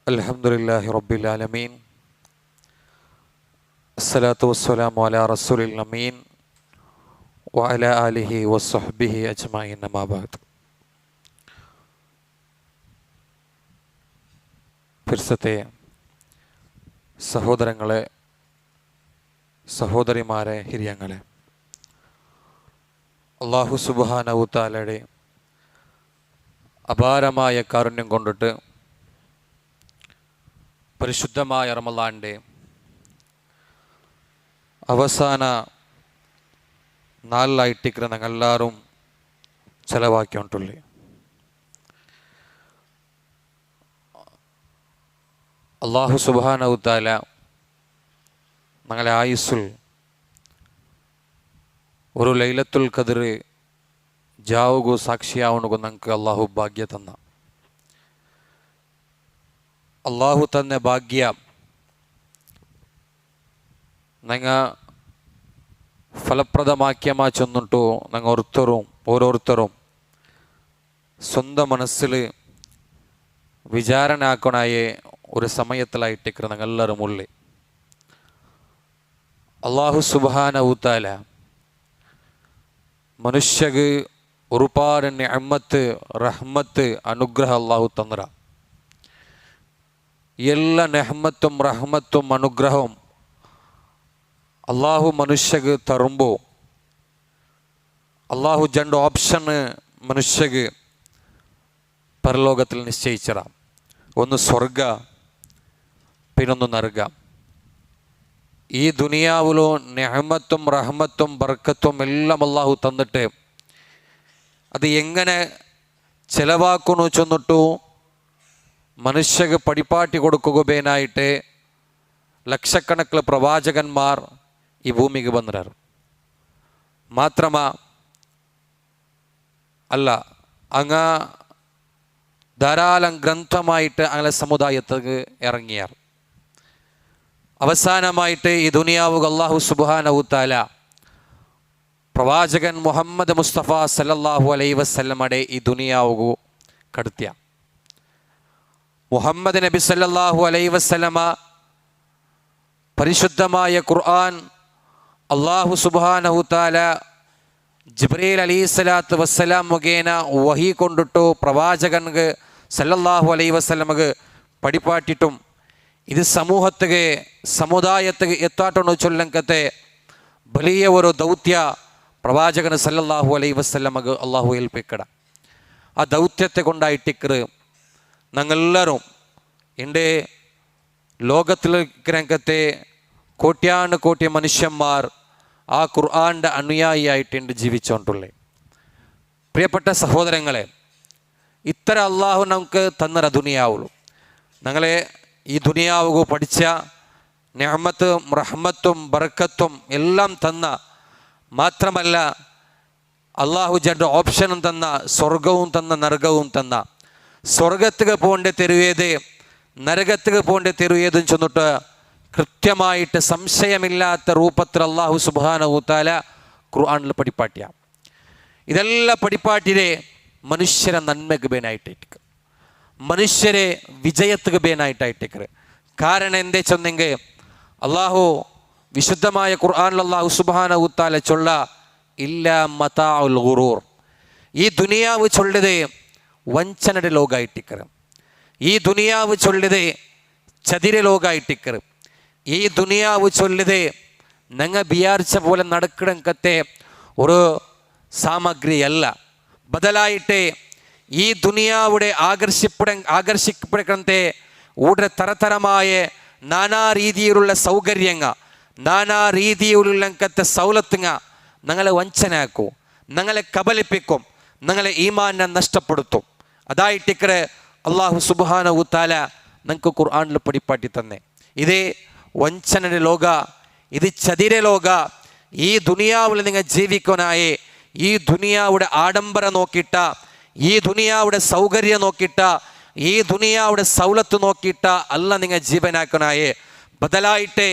അൽഹംദുലില്ലാഹി റബ്ബിൽ ആലമീൻ. അസ്സലാത്തു വസ്സലാമു അലാ റസൂലിൽ അമീൻ വഅലാ ആലിഹി വസ്സഹ്ബിഹി അജ്മഈൻ. അമ്മാ ബഅദ്. ഫിർസത്തെ സഹോദരങ്ങളെ, സഹോദരിമാരെ, ഹിരിയങ്ങളെ, അല്ലാഹു സുബ്ഹാനഹു തആലയുടെ അപാരമായ കാരുണ്യം കൊണ്ടിട്ട് പരിശുദ്ധമായ റമളാൻ്റെ അവസാന നാളിലായിട്ടിരിക്കുന്ന ഞങ്ങളെല്ലാവരും ചെലവാക്കിയിട്ടുള്ളു. അല്ലാഹു സുബ്ഹാനഹു തആല ഞങ്ങളെ ആയുസ്സിൽ ഒരു ലൈലത്തുൽ ഖദ്ർ ജാവുകു സാക്ഷിയാവുകു ഞങ്ങൾക്ക് അള്ളാഹു ഭാഗ്യ തന്ന അള്ളാഹു തന്ന ഭാഗ്യ ഞങ്ങ ഫലപ്രദമാക്കിയമാ ചെന്നിട്ടു ഞങ്ങൾ ഓരോരുത്തരും സ്വന്തം മനസ്സിൽ വിചാരണ ആക്കണായേ ഒരു സമയത്തിലായിട്ടിരിക്കുന്ന ഞങ്ങളെല്ലാവരും ഉള്ളി. അള്ളാഹു സുബ്ഹാനഹു തആല മനുഷ്യക്ക് ഒരുപാട് നിഅമത്ത്, റഹ്മത്ത്, അനുഗ്രഹം അള്ളാഹു തന്നറ. എല്ലാ നെഹ്മത്തും റഹ്മത്തും അനുഗ്രഹവും അള്ളാഹു മനുഷ്യക്ക് തരുമ്പോൾ അള്ളാഹു രണ്ട് ഓപ്ഷന് മനുഷ്യക്ക് പരലോകത്തിൽ നിശ്ചയിച്ചറ. ഒന്ന് സ്വർഗ, പിന്നൊന്ന് നരക. ഈ ദുനിയാവിലോ നെഹ്മത്തും റഹ്മത്തും ബർക്കത്തും എല്ലാം അള്ളാഹു തന്നിട്ട് അത് എങ്ങനെ ചെലവാക്കുന്നു ചെന്നിട്ടു മനുഷ്യക്ക് പടിപ്പാട്ടി കൊടുക്കുകയായിട്ട് ലക്ഷക്കണക്കിന് പ്രവാചകന്മാർ ഈ ഭൂമിക്ക് വന്നിരാറ്. മാത്രമാ അല്ല, അങ്ങ് ധാരാളം ഗ്രന്ഥമായിട്ട് അങ്ങനെ സമുദായത്തേക്ക് ഇറങ്ങിയാർ. അവസാനമായിട്ട് ഈ ദുനിയാവ് അല്ലാഹു സുബ്ഹാനഹു തആല പ്രവാചകൻ മുഹമ്മദ് മുസ്തഫ സല്ലല്ലാഹു അലൈഹി വസല്ലമയുടെ ഈ ദുനിയാവുകു കടത്തിയ മുഹമ്മദ് നബി സല്ലല്ലാഹു അലൈഹി വസല്ലമ പരിശുദ്ധമായ ഖുർആൻ അല്ലാഹു സുബ്ഹാനഹു തആല ജിബ്രീൽ അലൈഹിസ്സലാത്തു വസ്സലാം മുഖേന വഹി കൊണ്ടിട്ടു പ്രവാചകൻക്ക് സല്ലല്ലാഹു അലൈഹി വസല്ലമക്ക് പടിപ്പാട്ടിട്ടും ഇത് സമൂഹത്തിಗೆ സമുദായത്തിಗೆ എത്താട്ടൊന്നു ചൊല്ലങ്കത്തെ വലിയ ഒരു ദൗത്യ പ്രവാചകന് സല്ലല്ലാഹു അലൈഹി വസല്ലമക്ക് അള്ളാഹു ഏൽപ്പിക്കട. ആ ദൗത്യത്തെ കൊണ്ടായിട്ടിക്കറ് ഞങ്ങളെല്ലാവരും എൻ്റെ ലോകത്തിലേക്കത്തെ കോട്യാന് കോട്ടി മനുഷ്യന്മാർ ആ ഖുർആൻ്റെ അനുയായിയായിട്ട് ജീവിച്ചുകൊണ്ടുള്ളേ. പ്രിയപ്പെട്ട സഹോദരങ്ങളെ, ഇത്ര അള്ളാഹു നമുക്ക് തന്നറ ദുനിയാവുള്ളൂ. ഞങ്ങളെ ഈ ദുനിയാവുകു പഠിച്ച നിഅമത്തും റഹ്മത്തും ബർക്കത്തും എല്ലാം തന്ന, മാത്രമല്ല അള്ളാഹു രണ്ട് ഓപ്ഷനും തന്ന, സ്വർഗവും തന്ന, നരകവും തന്ന. സ്വർഗത്തിക്ക് പോകേണ്ട തെരുവേത്, നരകത്തിക്ക് പോകേണ്ട തെരുവേതും ചെന്നിട്ട് കൃത്യമായിട്ട് സംശയമില്ലാത്ത രൂപത്തിൽ അള്ളാഹു സുബ്ഹാനഹു തആല ഖുർആനിൽ പടിപ്പാട്ടിയ. ഇതെല്ലാം പടിപ്പാട്ടിരെ മനുഷ്യരെ നന്മക്ക് ബേനായിട്ടേക്ക്, മനുഷ്യരെ വിജയത്തുക്ക് ബേനായിട്ടായിട്ടേക്ക്. കാരണം എന്തേ ചെന്നെങ്കിൽ അള്ളാഹു വിശുദ്ധമായ ഖുർആനിൽ അള്ളാഹു സുബ്ഹാനഹു തആല ചൊല്ല ഇല്ലാ മതാഉൽ ഗുറൂർ. ഈ ദുനിയാവ് ചൊല്ലത് വഞ്ചനയുടെ ലോകമായിട്ടിക്കറ്. ഈ ദുനിയാവ് ചൊല്ലത് ചതിര ലോകമായിട്ടിക്കറ്. ഈ ദുനിയാവ് ചൊല്ലത് ഞങ്ങൾ വിചാരിച്ച പോലെ നടക്കണക്കത്തെ ഒരു സാമഗ്രിയല്ല. ബദലായിട്ട് ഈ ദുനിയാവിടെ ആകർഷിക്കപ്പെടത്തെ ഊടെ തരതരമായ നാനാ രീതിയിലുള്ള സൗകര്യങ്ങൾ, നാനാ രീതിയിലുള്ള സൗലത്തുങ്ങ ഞങ്ങളെ വഞ്ചനാക്കൂ, ഞങ്ങളെ കബലിപ്പിക്കും, ഞങ്ങളെ ഈമാനെ നഷ്ടപ്പെടുത്തും. അതായിട്ടിക്കറ് അള്ളാഹു സുബ്ഹാനഹു തആല ഞങ്ങൾക്ക് ഖുർആനിൽ പടിപ്പാട്ടി തന്നെ. ഇതേ വഞ്ചനയുടെ ലോക, ഇത് ചതിര ലോക. ഈ ദുനിയാവിൽ നിങ്ങൾ ജീവിക്കാനായി ഈ ദുനിയാവുടെ ആഡംബരം നോക്കിയിട്ട, ഈ ദുനിയാവുടെ സൗകര്യം നോക്കിയിട്ട, ഈ ദുനിയാവുടെ സൗലത്ത് നോക്കിയിട്ട അല്ല നിങ്ങൾ ജീവനാക്കനായേ. ബദലായിട്ട്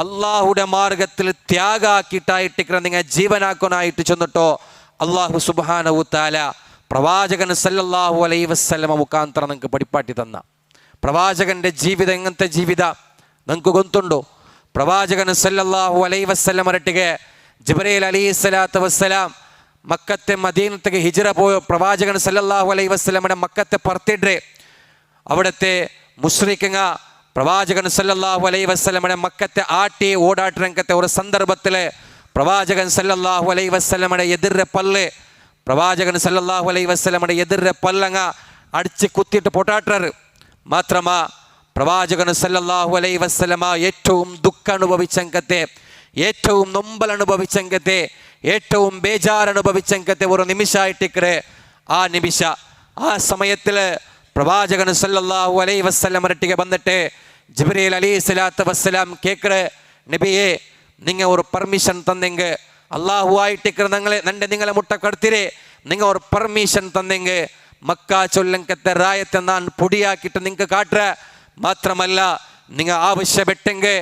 അള്ളാഹുടെ മാർഗത്തിൽ ത്യാഗാക്കിയിട്ടായിട്ട് നിങ്ങൾ ജീവനാക്കാനായിട്ട് ചെന്നിട്ടോ അള്ളാഹു സുബ്ഹാനഹു തആല പ്രവാചകൻ സല്ലല്ലാഹു അലൈഹി വസല്ലമ മുഖാന്തരം നിങ്ങൾക്ക് പടിപ്പാട്ടി തന്ന പ്രവാചകൻ്റെ ജീവിതം എങ്ങനത്തെ ജീവിത നിങ്ങൾക്ക് ಗೊತ್ತುಂಟು? പ്രവാചകൻ സല്ലല്ലാഹു അലൈഹി വസല്ലം ഒരട്ടിಗೆ ജിബ്രീൽ അലൈഹിസ്സലാത്തു വസ്സലാം മക്കത്തെ മദീനത്തേക്ക് ഹിജ്റ പോയ പ്രവാചകൻ സല്ലല്ലാഹു അലൈഹി വസല്ലമയുടെ മക്കത്തെ പറത്തിട്രെ അവിടുത്തെ മുശ്രിക്കങ്ങ പ്രവാചകൻ സല്ലല്ലാഹു അലൈഹി വസല്ലമയുടെ മക്കത്തെ ആട്ടി ഓടാട്ടിരംഗത്തെ ഒരു സന്ദർഭത്തിൽ പ്രവാചകൻ സല്ലല്ലാഹു അലൈഹി വസല്ലമയുടെ എതിരെ പല്ല് പ്രവാചകൻ സല്ലല്ലാഹു അലൈഹി വസല്ലമയുടെ എതിരെ പല്ലങ്ങ അടിച്ച് കുത്തിയിട്ട് പൊട്ടാട്ടറ് മാത്രമാ പ്രവാചകൻ സല്ലല്ലാഹു അലൈഹി വസല്ലമ ഏറ്റവും ദുഃഖം അനുഭവിച്ചെങ്കത്തെ ഏറ്റവും നൊമ്പൽ അനുഭവിച്ചെങ്കത്തെ ഏറ്റവും ബേജാറനുഭവിച്ചെങ്കത്തെ ഒരു നിമിഷമായിട്ടിക്കറെ ആ നിമിഷ ആ സമയത്തിൽ പ്രവാചകൻ സല്ലല്ലാഹു അലൈഹി വസല്ലം ഒരട്ടിಗೆ വന്നിട്ട് ജിബ്രീൽ അലൈഹിസ്സലാത്തു വസ്സലാം കേക്കറെ നബിയെ നിങ്ങൾ ഒരു പെർമിഷൻ തന്നെങ്ക അല്ലാഹു ആയിട്ടിക്കറെ നിങ്ങളെ മുട്ട കടത്തിരെ നിങ്ങൾ ഒരു പെർമിഷൻ തന്നെങ്ക മക്ക ചൊല്ലങ്കത്തെ റായത്തെ ഞാൻ പൊടിയാക്കിയിട്ട് നിങ്ങൾക്ക് കാട്ടുക മാത്രമല്ല നിങ്ങൾ ആവശ്യപ്പെട്ടെങ്കിൽ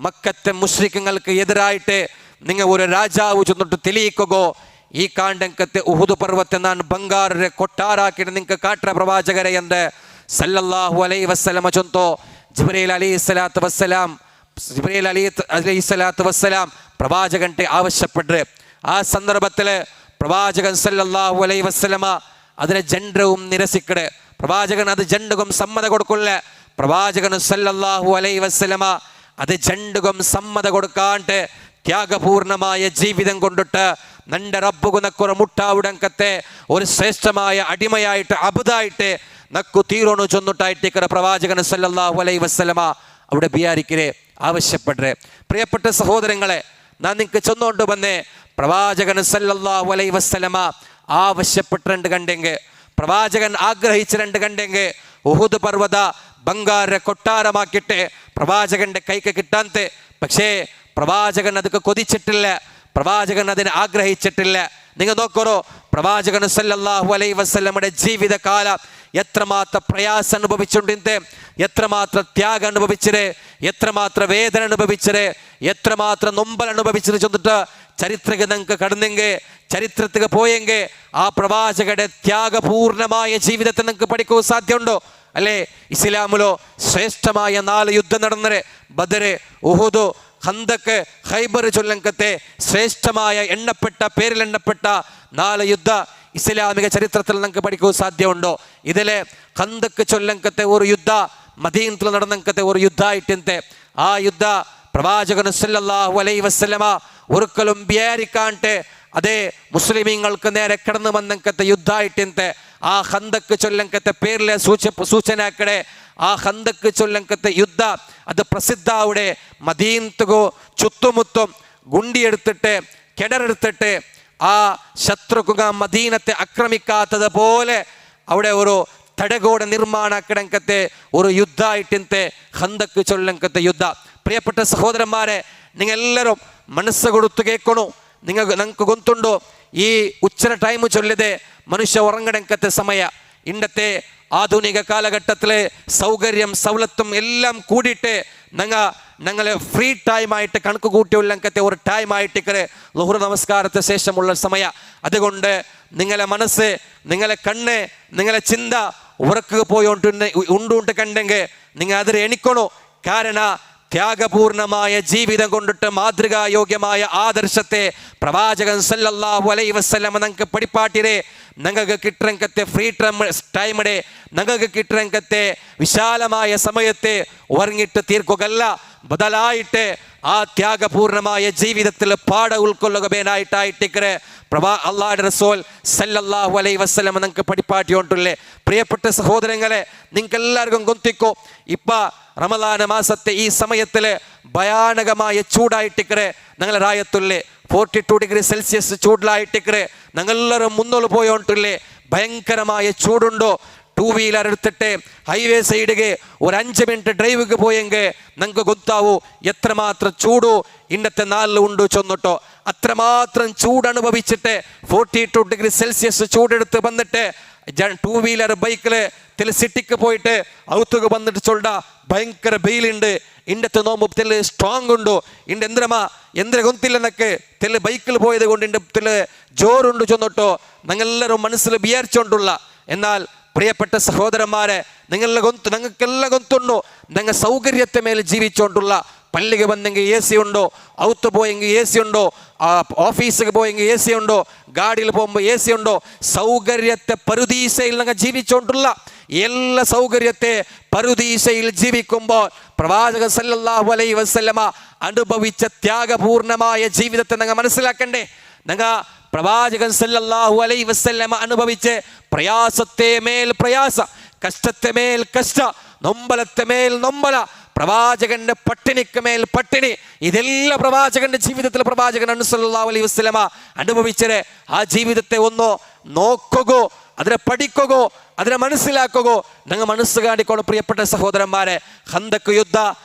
മക്കത്തെ മുശ്രിക്കങ്ങൾക്ക് എതിരായിട്ട് നിങ്ങൾ ഒരു രാജാവ് ചെന്നിട്ട് തെളിയിക്കുകയോ ഈ കാണ്ടങ്കത്തെ ഉഹുദ് പർവ്വത്തെ ഞാൻ ബംഗാറെ കൊട്ടാരാക്കിയിട്ട് നിങ്ങൾക്ക് കാട്ടുക പ്രവാചകരെ എന്ന് സല്ലല്ലാഹു അലൈഹി വസല്ലമ ചൊന്തോ ജിബ്രീൽ അലൈഹിസ്സലാത്തു വസ്സലാം പ്രവാചകന്റെ ആവശ്യപ്പെട്ടു. ആ സന്ദർഭത്തിൽ പ്രവാചകൻ സല്ലല്ലാഹു അലൈഹി വസല്ലമ അതിനെ ജണ്ടവും നിരസിക്കട്. പ്രവാചകൻ അത് ജണ്ടുകം സമ്മത കൊടുക്കില്ല. പ്രവാചകൻ സല്ലല്ലാഹു അലൈഹി വസല്ലമ അത് ജണ്ടുകം സമ്മത കൊടുക്കാണ്ട് ത്യാഗപൂർണമായ ജീവിതം കൊണ്ടിട്ട് നന്റെ റബ്ബുകു നക്കൊരു മുട്ടാവുടങ്കത്തെ ഒരു ശ്രേഷ്ഠമായ അടിമയായിട്ട് അബുദായിട്ട് നക്കു തീരോണു ചൊന്നിട്ടായിട്ടിക്കറ പ്രവാചകൻ സല്ലല്ലാഹു അലൈഹി വസല്ലമ അവിടെ ബിയാരിക്കരെ ആവശ്യപ്പെട്ടെ. പ്രിയപ്പെട്ട സഹോദരങ്ങളെ, ഞാൻ നിങ്ങൾക്ക് ചൊന്നുകൊണ്ട് വന്നേ പ്രവാചകൻ സല്ലല്ലാഹു അലൈഹി വസല്ലമ ആവശ്യപ്പെട്ട് കണ്ടെങ്കിൽ പ്രവാചകൻ ആഗ്രഹിച്ച് കണ്ടെങ്കിൽ ഉഹുദ് പർവ്വത ബംഗാറെ കൊട്ടാരമാക്കിയിട്ട് പ്രവാചകന്റെ കൈക്ക് കിട്ടാന്ത്. പക്ഷേ പ്രവാചകൻ അതൊക്കെ കൊതിച്ചിട്ടില്ല, പ്രവാചകൻ അതിനെ ആഗ്രഹിച്ചിട്ടില്ല. നിങ്ങൾ നോക്കറോ പ്രവാചകൻ സല്ലല്ലാഹു അലൈഹി വസല്ലമയുടെ ജീവിതകാലം എത്രമാത്രം പ്രയാസം അനുഭവിച്ചുകൊണ്ടിരുന്നത്, എത്രമാത്രം ത്യാഗം അനുഭവിച്ചത്, എത്രമാത്രം വേദന അനുഭവിച്ചത്, എത്രമാത്രം നൊമ്പൽ അനുഭവിച്ചത് ചെന്നിട്ട് ചരിത്രത്തിൽ നിങ്ങൾക്ക് കടന്നെങ്കിൽ ചരിത്രത്തിൽ പോയെങ്കിൽ ആ പ്രവാചകരുടെ ത്യാഗപൂർണമായ ജീവിതത്തെ നിങ്ങൾക്ക് പഠിക്കാൻ സാധ്യമുണ്ടോ? അല്ലേ? ഇസ്ലാമിലോ ശ്രേഷ്ഠമായ 4 യുദ്ധം നടന്നത് ബദർ, ഉഹുദ്, ഖന്ദക്ക്, ഖൈബർ ചൊല്ലങ്കത്തെ ശ്രേഷ്ഠമായ പേരിലെണ്ണപ്പെട്ട 4 യുദ്ധ ഇസ്ലാമിക ചരിത്രത്തിൽ നിങ്ങൾക്ക് പഠിക്കാൻ സാധ്യമുണ്ടോ? ഇതിലെ ഖന്ദക്ക് ചൊല്ലങ്കത്തെ ഒരു യുദ്ധ മദീനത്തിൽ നടന്നങ്കത്തെ ഒരു യുദ്ധമായിട്ടെ ആ യുദ്ധ പ്രവാചകൻ സല്ലല്ലാഹു അലൈഹി വസല്ലമ ഒരിക്കലും വിചാരിക്കാണ്ട് അതേ മുസ്ലിമീങ്ങൾക്ക് നേരെ കടന്നു വന്നങ്കത്തെ യുദ്ധമായിട്ടെ ആ ഖന്ദക്ക് ചൊല്ലങ്കത്തെ പേരിലെ സൂചനാക്കടെ ആ ഖന്ദക്ക് ചൊല്ലങ്കത്തെ യുദ്ധ അത് പ്രസിദ്ധാവിടെ മദീനത്തുകോ ചുറ്റുമുത്തും ഗുണ്ടിയെടുത്തിട്ട് കിണറെടുത്തിട്ട് ആ ശത്രുക്ക മദീനത്തെ ആക്രമിക്കാത്തത് പോലെ അവിടെ ഒരു തടകോട് നിർമ്മാണക്കടങ്കത്തെ ഒരു യുദ്ധമായിട്ടെ ഖന്ദക്ക് ചൊല്ലങ്കത്തെ യുദ്ധ. പ്രിയപ്പെട്ട സഹോദരന്മാരെ, നിങ്ങൾ എല്ലാവരും മനസ്സ് കൊടുത്തു കേൾക്കണു. നിങ്ങൾക്ക് ಗೊತ್ತುಂಟು ഈ ഉച്ചന ടൈം ചൊല്ലിയത് മനുഷ്യ ഉറങ്ങടങ്കത്തെ സമയ. ഇന്നത്തെ ആധുനിക കാലഘട്ടത്തിലെ സൗകര്യം സൗലത്തും എല്ലാം കൂടിയിട്ട് ഞങ്ങളെ ഫ്രീ ടൈമായിട്ട് കണക്ക് കൂട്ടിയുള്ളങ്കത്തെ ഒരു ടൈമായിട്ട് ളുഹ്ർ നമസ്കാരത്തെ ശേഷമുള്ള സമയ. അതുകൊണ്ട് നിങ്ങളെ മനസ്സ്, നിങ്ങളെ കണ്ണ്, നിങ്ങളെ ചിന്ത ഉറക്കുക ഉണ്ടുകൊണ്ട് കണ്ടെങ്കിൽ നിങ്ങൾ അതിൽ എണിക്കണോ. കാരണം ത്യാഗപൂർണമായ ജീവിതം കൊണ്ടിട്ട് മാതൃകായോഗ്യമായ ആദർശത്തെ പ്രവാചകൻ സല്ലല്ലാഹു അലൈഹി വസല്ലം നിങ്ങൾക്ക് പഠിപ്പാട്ടിരെ. നിങ്ങൾക്ക് കിട്ടങ്കത്തെ ഫ്രീ ടൈമിടെ നിങ്ങൾക്ക് കിട്ടങ്കത്തെ വിശാലമായ സമയത്തെ ഉറങ്ങിട്ട് തീർക്കുകയല്ല, ബദലായിട്ട് ആ ത്യാഗപൂർണമായ ജീവിതത്തിൽ പാഠ ഉൾക്കൊള്ളുകയായിട്ടായിട്ടിക്കരെ അല്ലാഹുവിന്റെ റസൂൽ സല്ലല്ലാഹു അലൈഹി വസല്ലം നിങ്ങൾക്ക് പഠിപ്പാട്ടിയോണ്ടുള്ളേ. പ്രിയപ്പെട്ട സഹോദരങ്ങളെ, നിങ്ങൾക്ക് എല്ലാവർക്കും ഗൊന്തിക്കോ ഇപ്പ റമദാന മാസത്തെ ഈ സമയത്തിൽ ഭയാനകമായ ചൂടായിട്ടിക്കരെ ഞങ്ങളെ റായത്തുള്ളേ 42 ഡിഗ്രി സെൽഷ്യസ് ചൂടിലായിട്ടിക്കരെ ഞങ്ങളെല്ലാവരും മുന്നോട്ട് പോയോണ്ടില്ലേ. ഭയങ്കരമായ ചൂടുണ്ടോ? 2 വീലർ എടുത്തിട്ട് ഹൈവേ സൈഡിಗೆ ഒരു 5 മിനിറ്റ് ഡ്രൈവിಗೆ പോയെങ്കിൽ നിങ്ങൾക്ക് ಗೊತ್ತಾವು എത്രമാത്രം ചൂടു ഇന്നത്തെ നാളിൽ ഉണ്ട് ചൊന്നിട്ടോ. അത്രമാത്രം ചൂട് അനുഭവിച്ചിട്ട് 42 ഡിഗ്രി സെൽഷ്യസ് ചൂടെടുത്ത് വന്നിട്ട് 2 വീലർ ബൈക്കിൽ സിറ്റിക്ക് പോയിട്ട് ഔത്തുക വന്നിട്ട് ചൊല്ല ഭയങ്കര വെയിലുണ്ട്, ഇന്നത്തെ നോമ്പ് തെല്ല് സ്ട്രോങ് ഉണ്ടോ, ഇന്റെ എന്തിനെ ഗൊന്തില്ലെന്നൊക്കെ തെല്ല് ബൈക്കിൽ പോയത് കൊണ്ട് ഇന്റെ തെല്ല് ജോറുണ്ട് ചൊന്നിട്ടോ ഞങ്ങളെല്ലാവരും മനസ്സിൽ വിചാരിച്ചോണ്ടുള്ള. എന്നാൽ പ്രിയപ്പെട്ട സഹോദരന്മാരെ, നിങ്ങൾക്കെല്ലാം ഗൊന്തുണ്ടോ നിങ്ങൾ സൗകര്യത്തെ മേൽ ജീവിച്ചുകൊണ്ടുള്ള പള്ളിക്ക് വന്നെങ്കിൽ എ സി ഉണ്ടോ, ഔത്ത് പോയെങ്കിൽ എ സി ഉണ്ടോ, ഓഫീസിൽ പോയെങ്കിൽ എ സി ഉണ്ടോ, ഗാഡിയിൽ പോകുമ്പോൾ എ സി ഉണ്ടോ, സൗകര്യത്തെ പറുദീസയിൽ നിങ്ങൾ ജീവിച്ചുകൊണ്ടുള്ള എല്ലാ സൗകര്യത്തെ പറുദീസയിൽ ജീവിക്കുമ്പോൾ പ്രവാചകൻ സല്ലല്ലാഹു അലൈഹി വസല്ലമ അനുഭവിച്ച ത്യാഗപൂർണമായ ജീവിതത്തെ നിങ്ങൾ മനസ്സിലാക്കണ്ടേ. നിങ്ങൾ പ്രവാചകൻ സല്ലല്ലാഹു അലൈഹി വസല്ലമ അനുഭവിച്ച് പ്രയാസത്തെ മേൽ പ്രയാസ, കഷ്ടത്തെ മേൽ കഷ്ട, നൊമ്പലത്തെ മേൽ നൊമ്പല, പ്രവാചകന്റെ പട്ടിണിക്ക് മേൽ പട്ടിണി, ഇതെല്ലാം പ്രവാചകന്റെ ജീവിതത്തിൽ പ്രവാചകൻ സല്ലല്ലാഹു അലൈഹി വസല്ലമ അനുഭവിച്ചത്. ആ ജീവിതത്തെ ഒന്ന് നോക്കുകയോ അതിനെ പഠിക്കുകയോ അതിനെ മനസ്സിലാക്കുകയോ നിങ്ങൾ മനസ്സ് കാണിക്കോളൂ. പ്രിയപ്പെട്ട സഹോദരന്മാരെ, ഖന്തക്ക് യുദ്ധ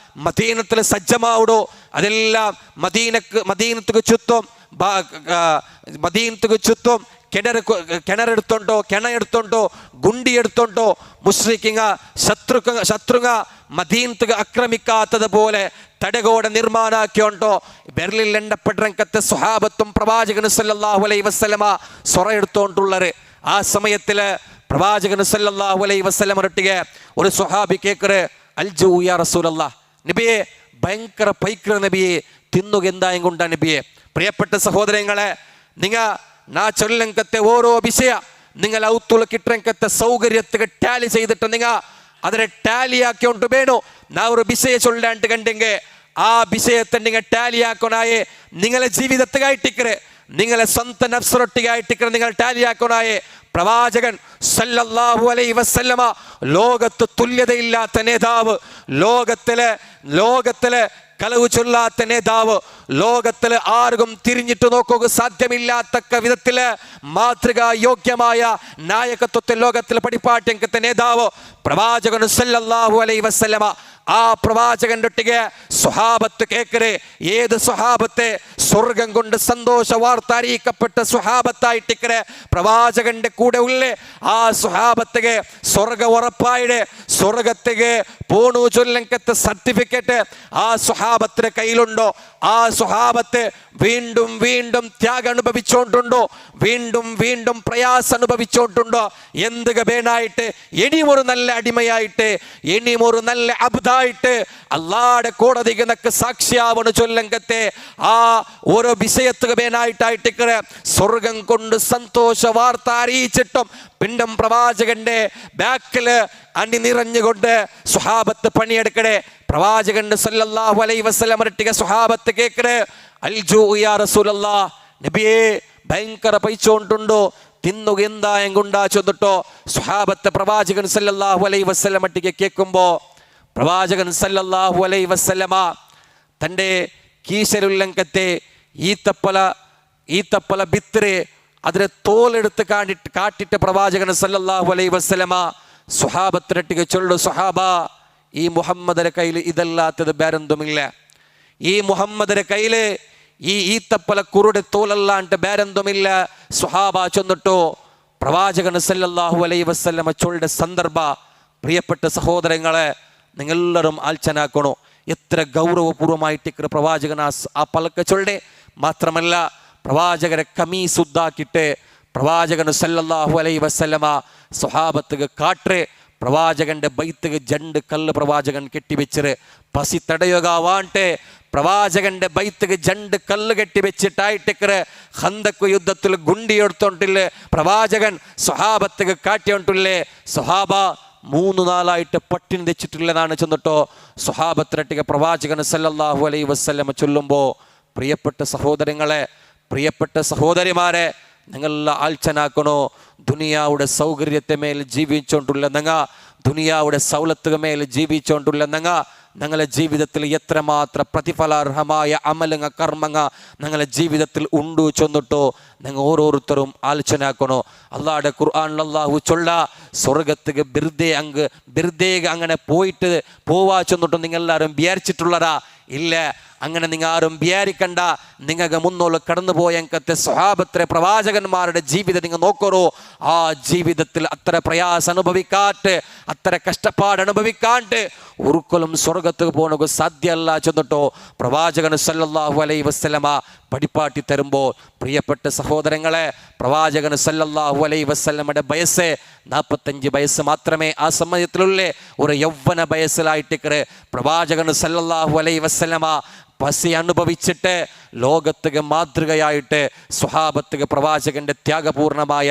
മദീനത്തിൽ സജ്ജമാവിടോ, അതെല്ലാം മദീനത്തുക്ക് ചുറ്റും കിണറെടുത്തോണ്ടോ ഗുണ്ടി എടുത്തോണ്ടോ മുസ്ലിക്കിങ്ങ ശത്രുങ്ങ മദീനത്തുക്ക് ആക്രമിക്കാത്തത് പോലെ തടകോടെ നിർമ്മാണാക്കിയോണ്ടോ ബെർലിൽ എണ്ണപ്പെട്ട സ്വഹാബത്തും പ്രവാചകൻ സല്ലല്ലാഹു അലൈഹി വസല്ലമ സൊറ എടുത്തോണ്ടുള്ളത്. ആ സമയത്തില് പ്രവാചകൻ സല്ലല്ലാഹു അലൈഹി വസല്ലമ ഒട്ടിಗೆ ഒരു സ്വഹാബി കേക്കറ്, അൽജു യാ റസൂലല്ലാഹ്, നബിയെ ഭയങ്കര പൈക്ര നബിയെ, തിന്നുക എന്തായും കൊണ്ടാ നബിയെ. പ്രിയപ്പെട്ട സഹോദരങ്ങളെ, നാ ചൊല്ലങ്കത്തെ ഓരോ വിഷയ നിങ്ങൾ ഔത്തുള്ള കിട്ടങ്കത്തെ സൗകര്യത്തെ ടാലി ചെയ്തിട്ട് നിങ്ങൾ അതിനെ ടാലിയാക്കിയോണ്ട് വേണോ നാ ഒരു വിഷയ ചൊല്ലാണ്ട് കണ്ടെങ്കിൽ ആ വിഷയത്തെ നിങ്ങൾ ടാലിയാക്കണായേ നിങ്ങളെ ജീവിതത്തിലായിട്ടിക്കറ്, നിങ്ങളെ സ്വന്തം നഫ്സറൊട്ടിയായിട്ടിക്കറ് നിങ്ങൾ ടാലിയാക്കണായേ. പ്രവാചകൻ സല്ലല്ലാഹു അലൈഹി വസല്ലമ ലോകത്ത് തുല്യതയില്ലാത്ത നേതാവ്, ലോകത്തിലെ കളവ് ചൊല്ലാത്ത നേതാവ്, ലോകത്തില് ആർക്കും തിരിഞ്ഞിട്ട് നോക്കുക സാധ്യമില്ലാത്തക്ക വിധത്തില് മാതൃകാ യോഗ്യമായ നായകത്വത്തെ ലോകത്തിൽ പഠിപ്പാട്ടിയങ്കത്തെ നേതാവ് പ്രവാചകൻ സല്ലല്ലാഹു അലൈഹി വസല്ലമ. ആ പ്രവാചകന്റെ ഒട്ടിಗೆ സ്വഹാബത്ത് കേക്കരെ, ഏത് സ്വഹാബത്തെ സ്വർഗം കൊണ്ട് സന്തോഷ വാർത്ത അറിയിക്കപ്പെട്ട സ്വഹാബത്തായിട്ടിക്കരെ പ്രവാചകന്റെ കൂടെ ഉള്ളേ ആ സ്വഹാബത്തിಗೆ സ്വർഗ ഉറപ്പായിടെ സ്വർഗത്തിಗೆ പോണു ചൊല്ലങ്കത്തെ സർട്ടിഫിക്കറ്റ് ആ സ്വഹാബത്തിന്റെ കയ്യിലുണ്ടോ? ആ സ്വഹാബത്തെ വീണ്ടും വീണ്ടും ത്യാഗം അനുഭവിച്ചോണ്ടുണ്ടോ? വീണ്ടും പ്രയാസം അനുഭവിച്ചോണ്ടുണ്ടോ? എന്തുക വേണായിട്ട് ഇനിയും ഒരു നല്ല അടിമയായിട്ട്, ഇനിയും ഒരു നല്ല അബ്ദായിട്ട് അല്ലാടെ കോടതിക്ക് നക്ക് സാക്ഷിയാവണ ചൊല്ലങ്കത്തെ ആ ഓരോ വിഷയത്തുക വേണായിട്ടായിട്ടിക്കറെ സ്വർഗം കൊണ്ട് സന്തോഷ വാർത്ത അറിയിച്ചിട്ടും പിണ്ടം പ്രവാചകന്റെ ബാക്കില് അണി നിറഞ്ഞുകൊണ്ട് സ്വഹാബത്ത് പണിയെടുക്കണേ. പ്രവാചകന്റെ സല്ലല്ലാഹു അലൈഹി വസല്ലം ഒട്ടിಗೆ സ്വഹാബത്ത് കേക്കണേ, അൽജു യാ റസൂലല്ലാഹ്, നബിയെ ഭയങ്കര പൈച്ചോണ്ടുണ്ടോ, തിന്നുക എന്തായും കൊണ്ടാ ചൊന്നിട്ടോ. സ്വഹാബത്ത് പ്രവാചകൻ സല്ലല്ലാഹു അലൈഹി വസല്ലം ഒട്ടിಗೆ കേൾക്കുമ്പോ പ്രവാചകൻ സല്ലല്ലാഹു അലൈഹി വസല്ലമ തൻ്റെ കീശലുല്ലങ്കത്തെ ഈത്തപ്പല ബിത്തരെ അതിനെ തോലെടുത്ത് കാട്ടിട്ട് പ്രവാചകൻ സല്ലല്ലാഹു അലൈഹി വസല്ലമ സ്വഹാബത്തിനൊട്ടിಗೆ ചൊല്ലു, സ്വഹാബ ഈ മുഹമ്മദരെ കയ്യിൽ ഇതല്ലാത്തത് വേറെന്തുമില്ല. ഈ മുഹമ്മദരെ കയ്യിൽ ഈ ഈത്തപ്പല കുറുടെ തോലല്ലാണ്ട് വേറെന്തുമില്ല. സ്വഹാബ ചൊന്നിട്ടോ പ്രവാചകൻ സല്ലല്ലാഹു അലൈഹി വസല്ലമ ചൊല്ലുടെ സന്ദർഭ പ്രിയപ്പെട്ട സഹോദരങ്ങളെ നിങ്ങളെല്ലാവരും ആൽച്ചനാക്കണോ. എത്ര ഗൗരവപൂർവമായിട്ട് പ്രവാചകൻ ആ പലക്ക ചൊല്ലെ. മാത്രമല്ല പ്രവാചകരെ കമീസ് ഉദ്ദാക്കിയിട്ട് പ്രവാചകൻ സല്ലല്ലാഹു അലൈഹി വസല്ലമ സ്വഹാബത്തുക കാട്ടെ പ്രവാചകന്റെ ബൈത്തുക ജണ്ട് കല്ല് പ്രവാചകൻ കെട്ടിവെച്ചത് പസി തടയുകാവാണ്ടെ പ്രവാചകന്റെ ബൈത്തുക ജണ്ട് കല്ല് കെട്ടിവെച്ചിട്ടായിട്ടിക്കറ് ഖന്തക്ക് യുദ്ധത്തിൽ ഗുണ്ടി എടുത്തോണ്ടില്ലേ പ്രവാചകൻ സ്വഹാബത്തുക കാട്ടിയോണ്ടില്ലേ. സ്വഹാബ 3 നാളായിട്ട് പട്ടിണി തെച്ചിട്ടില്ലെന്നാണ് ചെന്നിട്ടോ സ്വഹാബത്തിനൊട്ടിಗೆ പ്രവാചകൻ സല്ലല്ലാഹു അലൈഹി വസല്ലമ ചൊല്ലുമ്പോൾ പ്രിയപ്പെട്ട സഹോദരങ്ങളെ, പ്രിയപ്പെട്ട സഹോദരിമാരെ, നിങ്ങളെല്ലാം ആൽച്ചനാക്കണോ. ദുനിയാവുടെ സൗകര്യത്തെ മേൽ ജീവിച്ചുകൊണ്ടുള്ള ദുനിയാവുടെ സൗലത്തുക മേൽ ജീവിച്ചുകൊണ്ടുള്ള ഞങ്ങളുടെ ജീവിതത്തിൽ എത്രമാത്രം പ്രതിഫലാർഹമായ അമലങ്ങ കർമ്മങ്ങ ഞങ്ങളുടെ ജീവിതത്തിൽ ഉണ്ടു ചെന്നിട്ടോ നിങ്ങൾ ഓരോരുത്തരും ആലോചനാക്കണോ. അള്ളാഹുടെ ഖുർആനിൽ അല്ലാഹു ചൊല്ല സ്വർഗത്തുക്ക് ബിർദേ അങ്ങനെ പോവാ ചെന്നിട്ടോ നിങ്ങളെല്ലാവരും വിചാരിച്ചിട്ടുള്ളതാ? ഇല്ല, അങ്ങനെ നിങ്ങൾ ആരും വിചാരിക്കണ്ട. നിങ്ങൾക്ക് മുന്നോട്ട് കടന്നു പോയങ്കത്തെ സ്വഹാബത്തിലെ പ്രവാചകന്മാരുടെ ജീവിതം നിങ്ങൾ നോക്കറോ. ആ ജീവിതത്തിൽ അത്ര പ്രയാസം അനുഭവിക്കാട്ട്, അത്ര കഷ്ടപ്പാട് അനുഭവിക്കാണ്ട് ഒരിക്കലും സ്വർഗത്ത് പോകുന്നത് സാധ്യമല്ല ചെന്നിട്ടോ പ്രവാചകൻ സല്ലല്ലാഹു അലൈഹി വസല്ലമ പടിപ്പാട്ടി തരുമ്പോൾ പ്രിയപ്പെട്ട സഹോദരങ്ങളെ, പ്രവാചകൻ സല്ലല്ലാഹു അലൈഹി വസല്ലമയുടെ വയസ്സ് 45 വയസ്സ് മാത്രമേ ആ സമയത്തിലുള്ള ഒരു യൗവന വയസ്സിലായിട്ട് പ്രവാചകൻ സല്ലല്ലാഹു അലൈഹി വസല്ലമ പസി അനുഭവിച്ചിട്ട് ലോകത്തുക മാതൃകയായിട്ട് സ്വഹാബത്തുക പ്രവാചകന്റെ ത്യാഗപൂർണമായ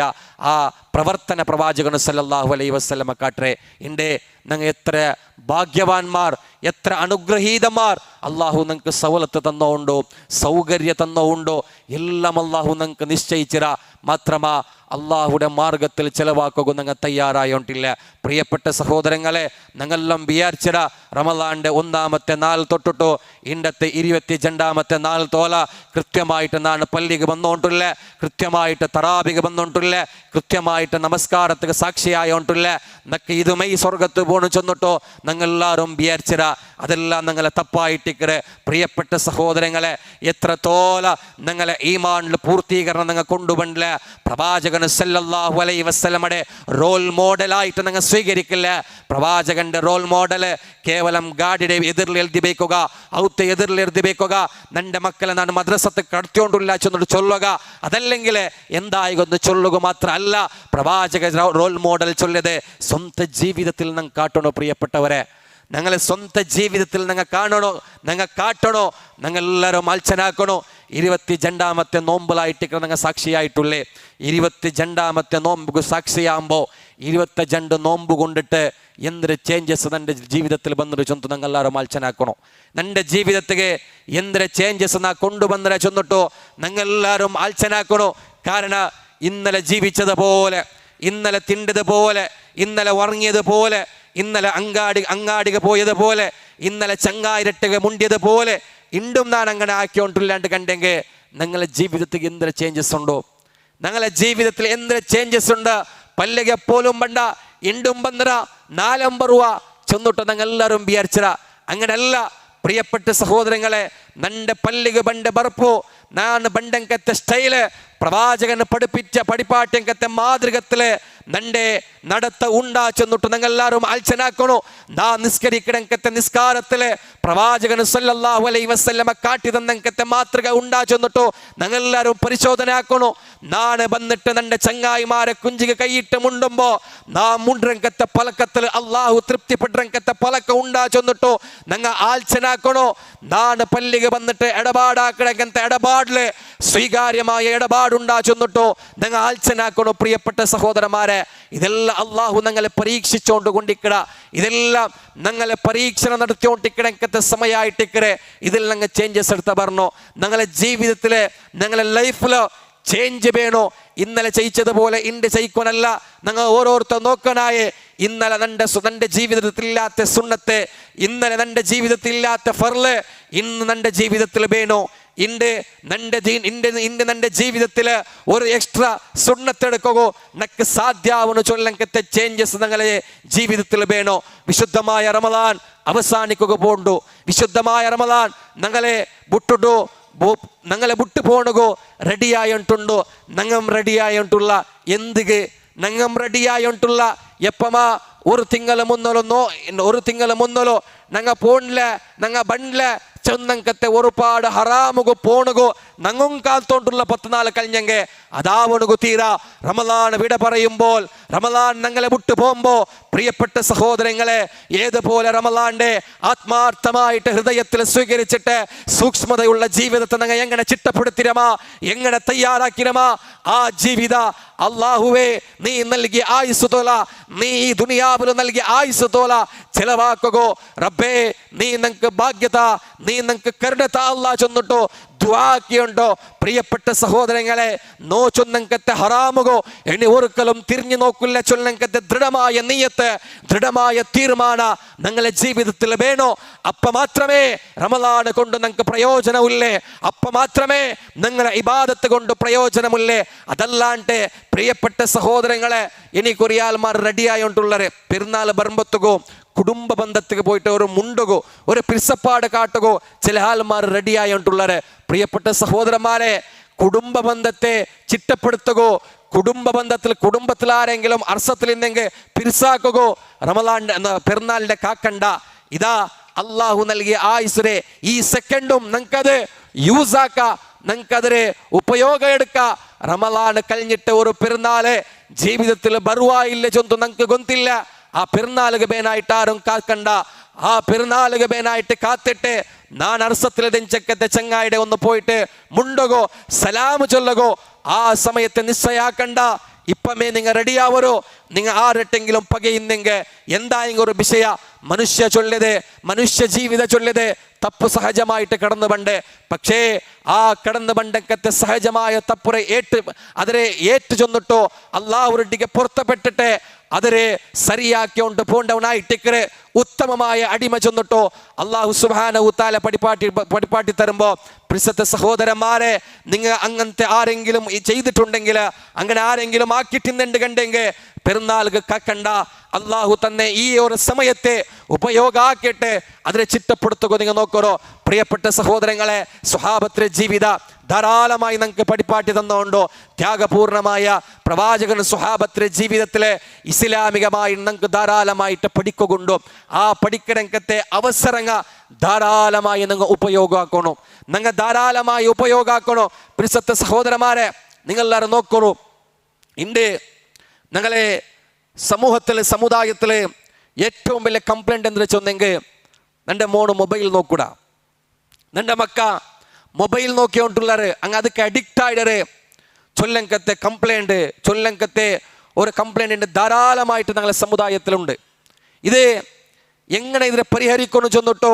ആ പ്രവർത്തന പ്രവാചകൻ സല്ലല്ലാഹു അലൈഹി വസല്ലമ കാട്ടരെ ഇണ്ടേ ഞങ്ങൾ എത്ര ഭാഗ്യവാന്മാർ, എത്ര അനുഗ്രഹീതന്മാർ. അള്ളാഹു നിങ്ങൾക്ക് സവലത്ത് തന്നോണ്ടോ, സൗകര്യ തന്നോണ്ടോ, എല്ലാം അള്ളാഹു നിങ്ങൾക്ക് നിശ്ചയിച്ചിര. മാത്രമാ അള്ളാഹുടെ മാർഗത്തിൽ ചെലവാക്കുക നിങ്ങൾ തയ്യാറായോണ്ടില്ല. പ്രിയപ്പെട്ട സഹോദരങ്ങളെ, ഞങ്ങളെല്ലാം വിചാരിച്ചിര റമളാന്റെ 1-ാമത്തെ നാൾ തൊട്ടിട്ടോ ഇണ്ടത്തെ 22-ാമത്തെ നാൾ തോല കൃത്യമായിട്ട് നാണ് പള്ളിക്ക് വന്നോണ്ടില്ല, കൃത്യമായിട്ട് തറാബിക്ക് വന്നോണ്ടില്ല, കൃത്യമായിട്ട് നമസ്കാരത്തിന് സാക്ഷിയായോണ്ടില്ല. നക്ക് ഇതുമൈ സ്വർഗത്ത് പോണു ചെന്നിട്ടോ ഞങ്ങളെല്ലാവരും വിചാരിച്ചിര. അതെല്ലാം ഞങ്ങളെ തപ്പായിട്ടിക്കറ്. പ്രിയപ്പെട്ട സഹോദരങ്ങളെ, എത്രത്തോല ഞങ്ങളെ ഈമാനിൽ പൂർത്തീകരണം നിങ്ങൾ കൊണ്ടുവന്നില്ല. പ്രവാചകൻ സല്ലല്ലാഹു അലൈഹി വസല്ലമയുടെ റോൾ മോഡലായിട്ട് നിങ്ങൾ സ്വീകരിക്കില്ല. പ്രവാചകന്റെ റോൾ മോഡല് കേവലം ഗാഡിയുടെ എതിരിൽ എഴുതിಬೇಕುക, ഔത്തെ എതിരിൽ എഴുതിಬೇಕುക, നന്റെ മക്കളെ ഞാൻ മദ്രസത്ത് കടത്തിയോണ്ടില്ല ചെന്നിട്ട് ചൊല്ലുക. അതല്ലെങ്കിൽ എന്തായികൊന്ന് ചൊല്ലുക മാത്രമല്ല, പ്രവാചക റോൾ മോഡൽ ചൊല്ലിയത് സ്വന്തം ജീവിതത്തിൽ നിങ്ങൾ കാട്ടണോ. പ്രിയപ്പെട്ടവരെ, ഞങ്ങളെ സ്വന്തം ജീവിതത്തിൽ നിങ്ങൾ കാണണോ, നിങ്ങൾ കാട്ടണോ, ഞങ്ങൾ എല്ലാവരും ആൽച്ചനാക്കണോ. 22-ാമത്തെ നോമ്പിലായിട്ട് നിങ്ങൾ സാക്ഷിയായിട്ടുള്ളേ. 22-ാമത്തെ നോമ്പ് സാക്ഷിയാകുമ്പോൾ 22 നോമ്പ് കൊണ്ടിട്ട് എന്തൊരു ചേഞ്ചസ് എൻ്റെ ജീവിതത്തിൽ ಬಂದರು ചൊന്തു ഞങ്ങൾ എല്ലാവരും ആൽച്ചനാക്കണോ. എൻ്റെ ജീവിതത്തിಗೆ എന്തൊരു ചേഞ്ചസ് നാ കൊണ്ടുവന്നര ചൊന്നിട്ടോ ഞങ്ങളെല്ലാവരും ആൽച്ചനാക്കണോ. കാരണം ഇന്നലെ ജീവിച്ചതുപോലെ, ഇന്നലെ തിണ്ടതുപോലെ, ഇന്നലെ ഉറങ്ങിയതുപോലെ, ഇന്നലെ അങ്ങാടിക പോയതുപോലെ, ഇന്നലെ ചങ്ങായിരട്ടുക മുണ്ടിയതുപോലെ ഇണ്ടും ഞാൻ അങ്ങനെ ആക്കിയോണ്ടില്ലാണ്ട് കണ്ടെങ്കിൽ ഞങ്ങളെ ജീവിതത്തിൽ എന്തൊരു ചേഞ്ചസ് ഉണ്ടോ. ഞങ്ങളെ ജീവിതത്തിൽ എന്തൊരു ചേഞ്ചസ് ഉണ്ട്. പല്ലിക പോലും പണ്ട ഇണ്ടും ബന്ധര 4 രൂപ ചെന്നിട്ട് ഞങ്ങൾ എല്ലാവരും വിചാരിച്ചിര. അങ്ങനെയല്ല പ്രിയപ്പെട്ട സഹോദരങ്ങളെ, നന്റെ പല്ലിക ബണ്ട ബർപ്പോ ഞാൻ ബണ്ടങ്കത്തെ സ്റ്റൈല് പ്രവാചകന് പഠിപ്പിച്ച പഠിപ്പാട്യങ്കത്തെ മാതൃകത്തില് നന്റെ നടത്ത ഉണ്ടാ ചെന്നിട്ട് ഞങ്ങൾ എല്ലാവരും ആൽച്ചനാക്കണോ. നാ നിസ്കരിക്കടങ്കത്തെ നിസ്കാരത്തില് പ്രവാചകന് സല്ലല്ലാഹു അലൈഹി വസല്ലമ കാട്ടി തന്നങ്കത്തെ മാതൃക ഉണ്ടാ ചെന്നിട്ടോ ഞങ്ങൾ എല്ലാവരും പരിശോധന ആക്കണോ. നാണ് വന്നിട്ട് നന്റെ ചങ്ങായിമാരെ കുഞ്ചിക കൈയിട്ട് മുണ്ടുമ്പോ നാ മുണ്ടങ്കത്തെ പലക്കത്തിൽ അള്ളാഹു തൃപ്തിപ്പെട്ടങ്കത്തെ പലക്ക ഉണ്ടാ ചെന്നിട്ടോ ഞങ്ങൾ ആൽച്ചനാക്കണോ. നാണ് പല്ലിക വന്നിട്ട് ഇടപാടാക്കടങ്കത്തെ ഇടപാടില് സ്വീകാര്യമായ ഇടപാടുണ്ടാ ചെന്നിട്ടോ ഞങ്ങൾ ആൽച്ചനാക്കണോ. പ്രിയപ്പെട്ട സഹോദരന്മാരെ, ഇതെല്ലാം അള്ളാഹു ഞങ്ങളെ പരീക്ഷിച്ചോണ്ട് കൊണ്ടിക്കട. ഇതെല്ലാം ഞങ്ങളെ പരീക്ഷണം നടത്തിക്കൊണ്ടിരിക്കണക്കത്തെ സമയമായിട്ടിക്കരെ ഇതിൽ ഞങ്ങൾ ചേഞ്ചസ് എടുത്ത പറഞ്ഞോ. ഞങ്ങളെ ജീവിതത്തിലെ ഞങ്ങളെ ലൈഫിലോ ചേഞ്ച് വേണോ. ഇന്നലെ ചെയ്യിച്ചതുപോലെ ഇണ്ട് ചെയ്യിക്കൊനല്ല. ഞങ്ങൾ ഓരോരുത്തർ നോക്കനായേ. ഇന്നലെ നന്റെ ജീവിതത്തിലില്ലാത്ത സുന്നത്തെ, ഇന്നലെ നന്റെ ജീവിതത്തിലില്ലാത്ത ഫർള് ഇന്ന് നന്റെ ജീവിതത്തിൽ വേണോ. ഇണ്ട് നന്റെ ജീവിതത്തില് ഒരു എക്സ്ട്രാ സുന്നത്തെടുക്കോ നക്ക് സാധ്യാവുന്ന ചൊല്ലങ്കത്തെ ചേഞ്ചസ് ഞങ്ങളെ ജീവിതത്തിൽ വേണോ. വിശുദ്ധമായ റമളാൻ അവസാനിക്കുക പോണ്ടു. വിശുദ്ധമായ റമളാൻ ഞങ്ങളെ വിട്ടുടോ, ഞങ്ങളെ വിട്ടു പോണുകോ റെഡിയായിട്ടുണ്ടോ. ഞങ്ങം റെഡിയായിട്ടുള്ള എന്തിಗೆ ഞങ്ങം റെഡിയായിട്ടുള്ള എപ്പമാ ഒരു തിങ്കള മുന്നലോ ഞങ്ങ പോണില്ല, ഞങ്ങ ബണ്ടില്ല ചെന്നങ്കത്തെ ഒരുപാട് ഹറാമുകോ പോണുകോ ഞങ്ങും കാത്തോണ്ടുള്ള 14 കഴിഞ്ഞെങ്കിൽ അതാവണുകു തീരാ. റമളാൻ വിട പറയുമ്പോൾ, റമളാൻ ഞങ്ങളെ വിട്ടു പോകുമ്പോ പ്രിയപ്പെട്ട സഹോദരങ്ങളെ, ഏതുപോലെ റമളാന്റെ ആത്മാർത്ഥമായിട്ട് ഹൃദയത്തിൽ സ്വീകരിച്ചിട്ട് സൂക്ഷ്മതയുള്ള ജീവിതത്തെ ഞങ്ങൾ എങ്ങനെ ചിട്ടപ്പെടുത്തിരമാ, എങ്ങനെ തയ്യാറാക്കിരമാ ആ ജീവിത അള്ളാഹുവേ നീ നൽകിയ ആയുസ് തോല, നീ ഈ ദുനിയാവിൽ നൽകിയ ആയുസ് തോല ചെലവാക്കുകോ. റബ്ബേ നീ ഞങ്ങൾക്ക് ഭാഗ്യത, നീ ഞങ്ങൾക്ക് കരുണത അല്ലാ ചൊന്നിട്ടോ ദ്വാക്കിയുണ്ടോ. പ്രിയപ്പെട്ട സഹോദരങ്ങളെ, നോ ചൊന്നങ്കത്തെ ഹറാമുകോ ഇനി ഒരിക്കലും തിരിഞ്ഞു നോക്കില്ല ചൊല്ലങ്കത്തെ ദൃഢമായ നീയത്ത്, ദൃഢമായ തീരുമാന ഞങ്ങളെ ജീവിതത്തിൽ വേണോ. അപ്പ മാത്രമേ റമളാൻ കൊണ്ട് ഞങ്ങൾക്ക് പ്രയോജനമില്ലേ, അപ്പ മാത്രമേ ഞങ്ങളെ ഇബാദത്ത് കൊണ്ട് പ്രയോജനമില്ലേ. അതല്ലാണ്ട് പ്രിയപ്പെട്ട സഹോദരങ്ങളെ, ഇനി കൊറിയാൽമാർ റെഡിയായോണ്ടുള്ളവരെ പെരുന്നാൾ ബർമ്പത്തുകോ കുടുംബ ബന്ധത്തിക്ക് പോയിട്ട് ഒരു മുണ്ടുകോ ഒരു പിരിസപ്പാട് കാട്ടുകോ ചില ആൾമാർ റെഡിയായിട്ടുള്ളവരെ. പ്രിയപ്പെട്ട സഹോദരന്മാരെ, കുടുംബ ബന്ധത്തെ ചിട്ടപ്പെടുത്തുകോ, കുടുംബ ബന്ധത്തിൽ കുടുംബത്തിൽ ആരെങ്കിലും അർസത്തിലില്ലെങ്കിൽ പിരിസാക്കുകോ റമളാന്റെ പെരുന്നാളിന്റെ കാക്കണ്ട. ഇതാ അള്ളാഹു നൽകിയ ആയുസിനെ ഈ സെക്കൻഡും ഞങ്ങൾക്കത് യൂസാക്ക. നിങ്ങൾക്കതിരെ ഉപയോഗം എടുക്കാം. റമളാൻ കഴിഞ്ഞിട്ട് ഒരു പെരുന്നാള് ജീവിതത്തിൽ ബറുവായില്ല ചൊന്തു നിങ്ങൾക്ക് ഗൊന്തില്ല. ആ പെരുന്നാളുക ബേനായിട്ട് ആരും കാക്കണ്ട. ആ പെരുന്നാളുക ബേനായിട്ട് കാത്തിട്ട് ഞാൻ അർസത്തിലെ തെഞ്ചക്കത്തെ ചങ്ങായിടെ ഒന്ന് പോയിട്ട് മുണ്ടകോ സലാം ചൊല്ലകോ ആ സമയത്ത് നിശ്ചയാക്കണ്ട. ഇപ്പമേ നിങ്ങൾ റെഡിയാവരോ. നിങ്ങൾ ആരട്ടെങ്കിലും പകയുന്നെങ്കിൽ എന്തായെങ്കിലും ഒരു വിഷയ മനുഷ്യ ചൊല്ലത് മനുഷ്യ ജീവിത ചൊല്ലത് തപ്പ് സഹജമായിട്ട് കടന്നു പണ്ട്. പക്ഷേ ആ കടന്നു പണ്ടക്കത്തെ സഹജമായ തപ്പുറെ അതിരെ ഏറ്റു ചൊന്നിട്ടോ അള്ളാഹുരട്ടിക്ക് പുറത്തപ്പെട്ടിട്ട് അതിരെ സരിയാക്കിയോണ്ട് പോണ്ടവനായിട്ടിക്കറ് ഉത്തമമായ അടിമ ചൊന്നിട്ടോ അള്ളാഹു സുബ്ഹാനഹു തആല പഠിപ്പാട്ടി തരുമ്പോ പ്രിയപ്പെട്ട സഹോദരന്മാരെ, നിങ്ങൾ അങ്ങനത്തെ ആരെങ്കിലും ചെയ്തിട്ടുണ്ടെങ്കിൽ, അങ്ങനെ ആരെങ്കിലും ആക്കിയിട്ടുന്നുണ്ട് കണ്ടെങ്കിൽ പെരുന്നാൾക്ക് കാക്കണ്ട. അള്ളാഹു തന്നെ ഈ ഒരു സമയത്തെ ഉപയോഗമാക്കിയിട്ട് അതിനെ ചിട്ടപ്പെടുത്തുക. നിങ്ങൾ നോക്കറോ പ്രിയപ്പെട്ട സഹോദരങ്ങളെ, സ്വഹാബത്തിലെ ജീവിത ധാരാളമായി നിങ്ങൾക്ക് പഠിപ്പാട്ടി തന്നുകൊണ്ടോ ത്യാഗപൂർണമായ പ്രവാചകൻ സ്വഹാബത്തിലെ ജീവിതത്തിലെ ഇസ്ലാമികമായി നിങ്ങൾക്ക് ധാരാളമായിട്ട് പഠിക്കുകൊണ്ടോ ആ പഠിക്കണക്കത്തെ അവസരങ്ങൾ ധാരാളമായി നിങ്ങൾ ഉപയോഗമാക്കണോ. നിങ്ങൾ ധാരാളമായി ഉപയോഗമാക്കണോ. പ്രിയപ്പെട്ട സഹോദരന്മാരെ, നിങ്ങളെല്ലാവരും നോക്കണോ, ഇണ്ട് ഞങ്ങളെ സമൂഹത്തിലെ സമുദായത്തിലെ ഏറ്റവും വലിയ കംപ്ലൈൻറ്റ് എന്താ വെച്ചെങ്കിൽ എൻ്റെ മോണ് മൊബൈൽ നോക്കൂടാ, നിന്റെ മക്ക മൊബൈൽ നോക്കിയോണ്ടുള്ളവർ അങ്ങ് അതൊക്കെ അഡിക്റ്റ് ആയിടറ് ചൊല്ലങ്കത്തെ കംപ്ലൈൻറ്റ് ചൊല്ലങ്കത്തെ ഒരു കംപ്ലൈൻറ്റ് ധാരാളമായിട്ട് ഞങ്ങളെ സമുദായത്തിലുണ്ട്. ഇത് എങ്ങനെ ഇതിനെ പരിഹരിക്കുന്നു ചൊന്നിട്ടോ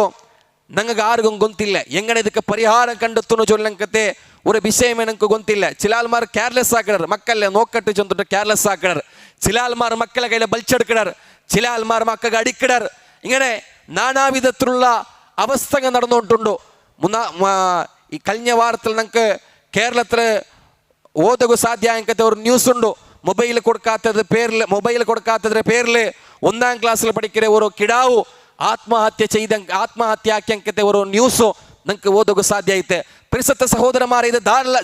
ഞങ്ങൾക്ക് ആർക്കും ഗൊന്തില്ല. എങ്ങനെ ഇതൊക്കെ പരിഹാരം കണ്ടെത്തുന്നു ചൊല്ലങ്കത്തെ ഒരു വിഷയം എനിക്ക് ഗൊന്തില്ല. ചില ആൾമാർ കെയർലെസ് ആക്കിടർ, മക്കളെ നോക്കട്ട് ചൊന്നിട്ട് കെയർലെസ് ആക്കിടർ. ചില ആൾമാർ മക്കളെ കയ്യിൽ ബലിച്ചെടുക്കിടർ, ചില ആൾമാർ മക്കൾക്ക് അടിക്കിടർ. ഇങ്ങനെ നാനാവിധത്തിലുള്ള അവസ്ഥകൾ നടന്നുകൊണ്ടുണ്ടോ. ഈ കഴിഞ്ഞ വാരത്തിൽ നമുക്ക് കേരളത്തിൽ ഓതകു സാധ്യത്തെ ഒരു ന്യൂസ് ഉണ്ട്. മൊബൈൽ കൊടുക്കാത്തതിന്റെ പേരിൽ 1ാം ക്ലാസ്സിൽ പഠിക്കുന്ന ഒരു കിടാവു ആത്മഹത്യാക്കിയത്തെ ഒരു ന്യൂസോ നിങ്ങൾക്ക് ഓതകു സാധ്യത്തെ. പ്രിയപ്പെട്ട സഹോദരന്മാരെ, ഇത്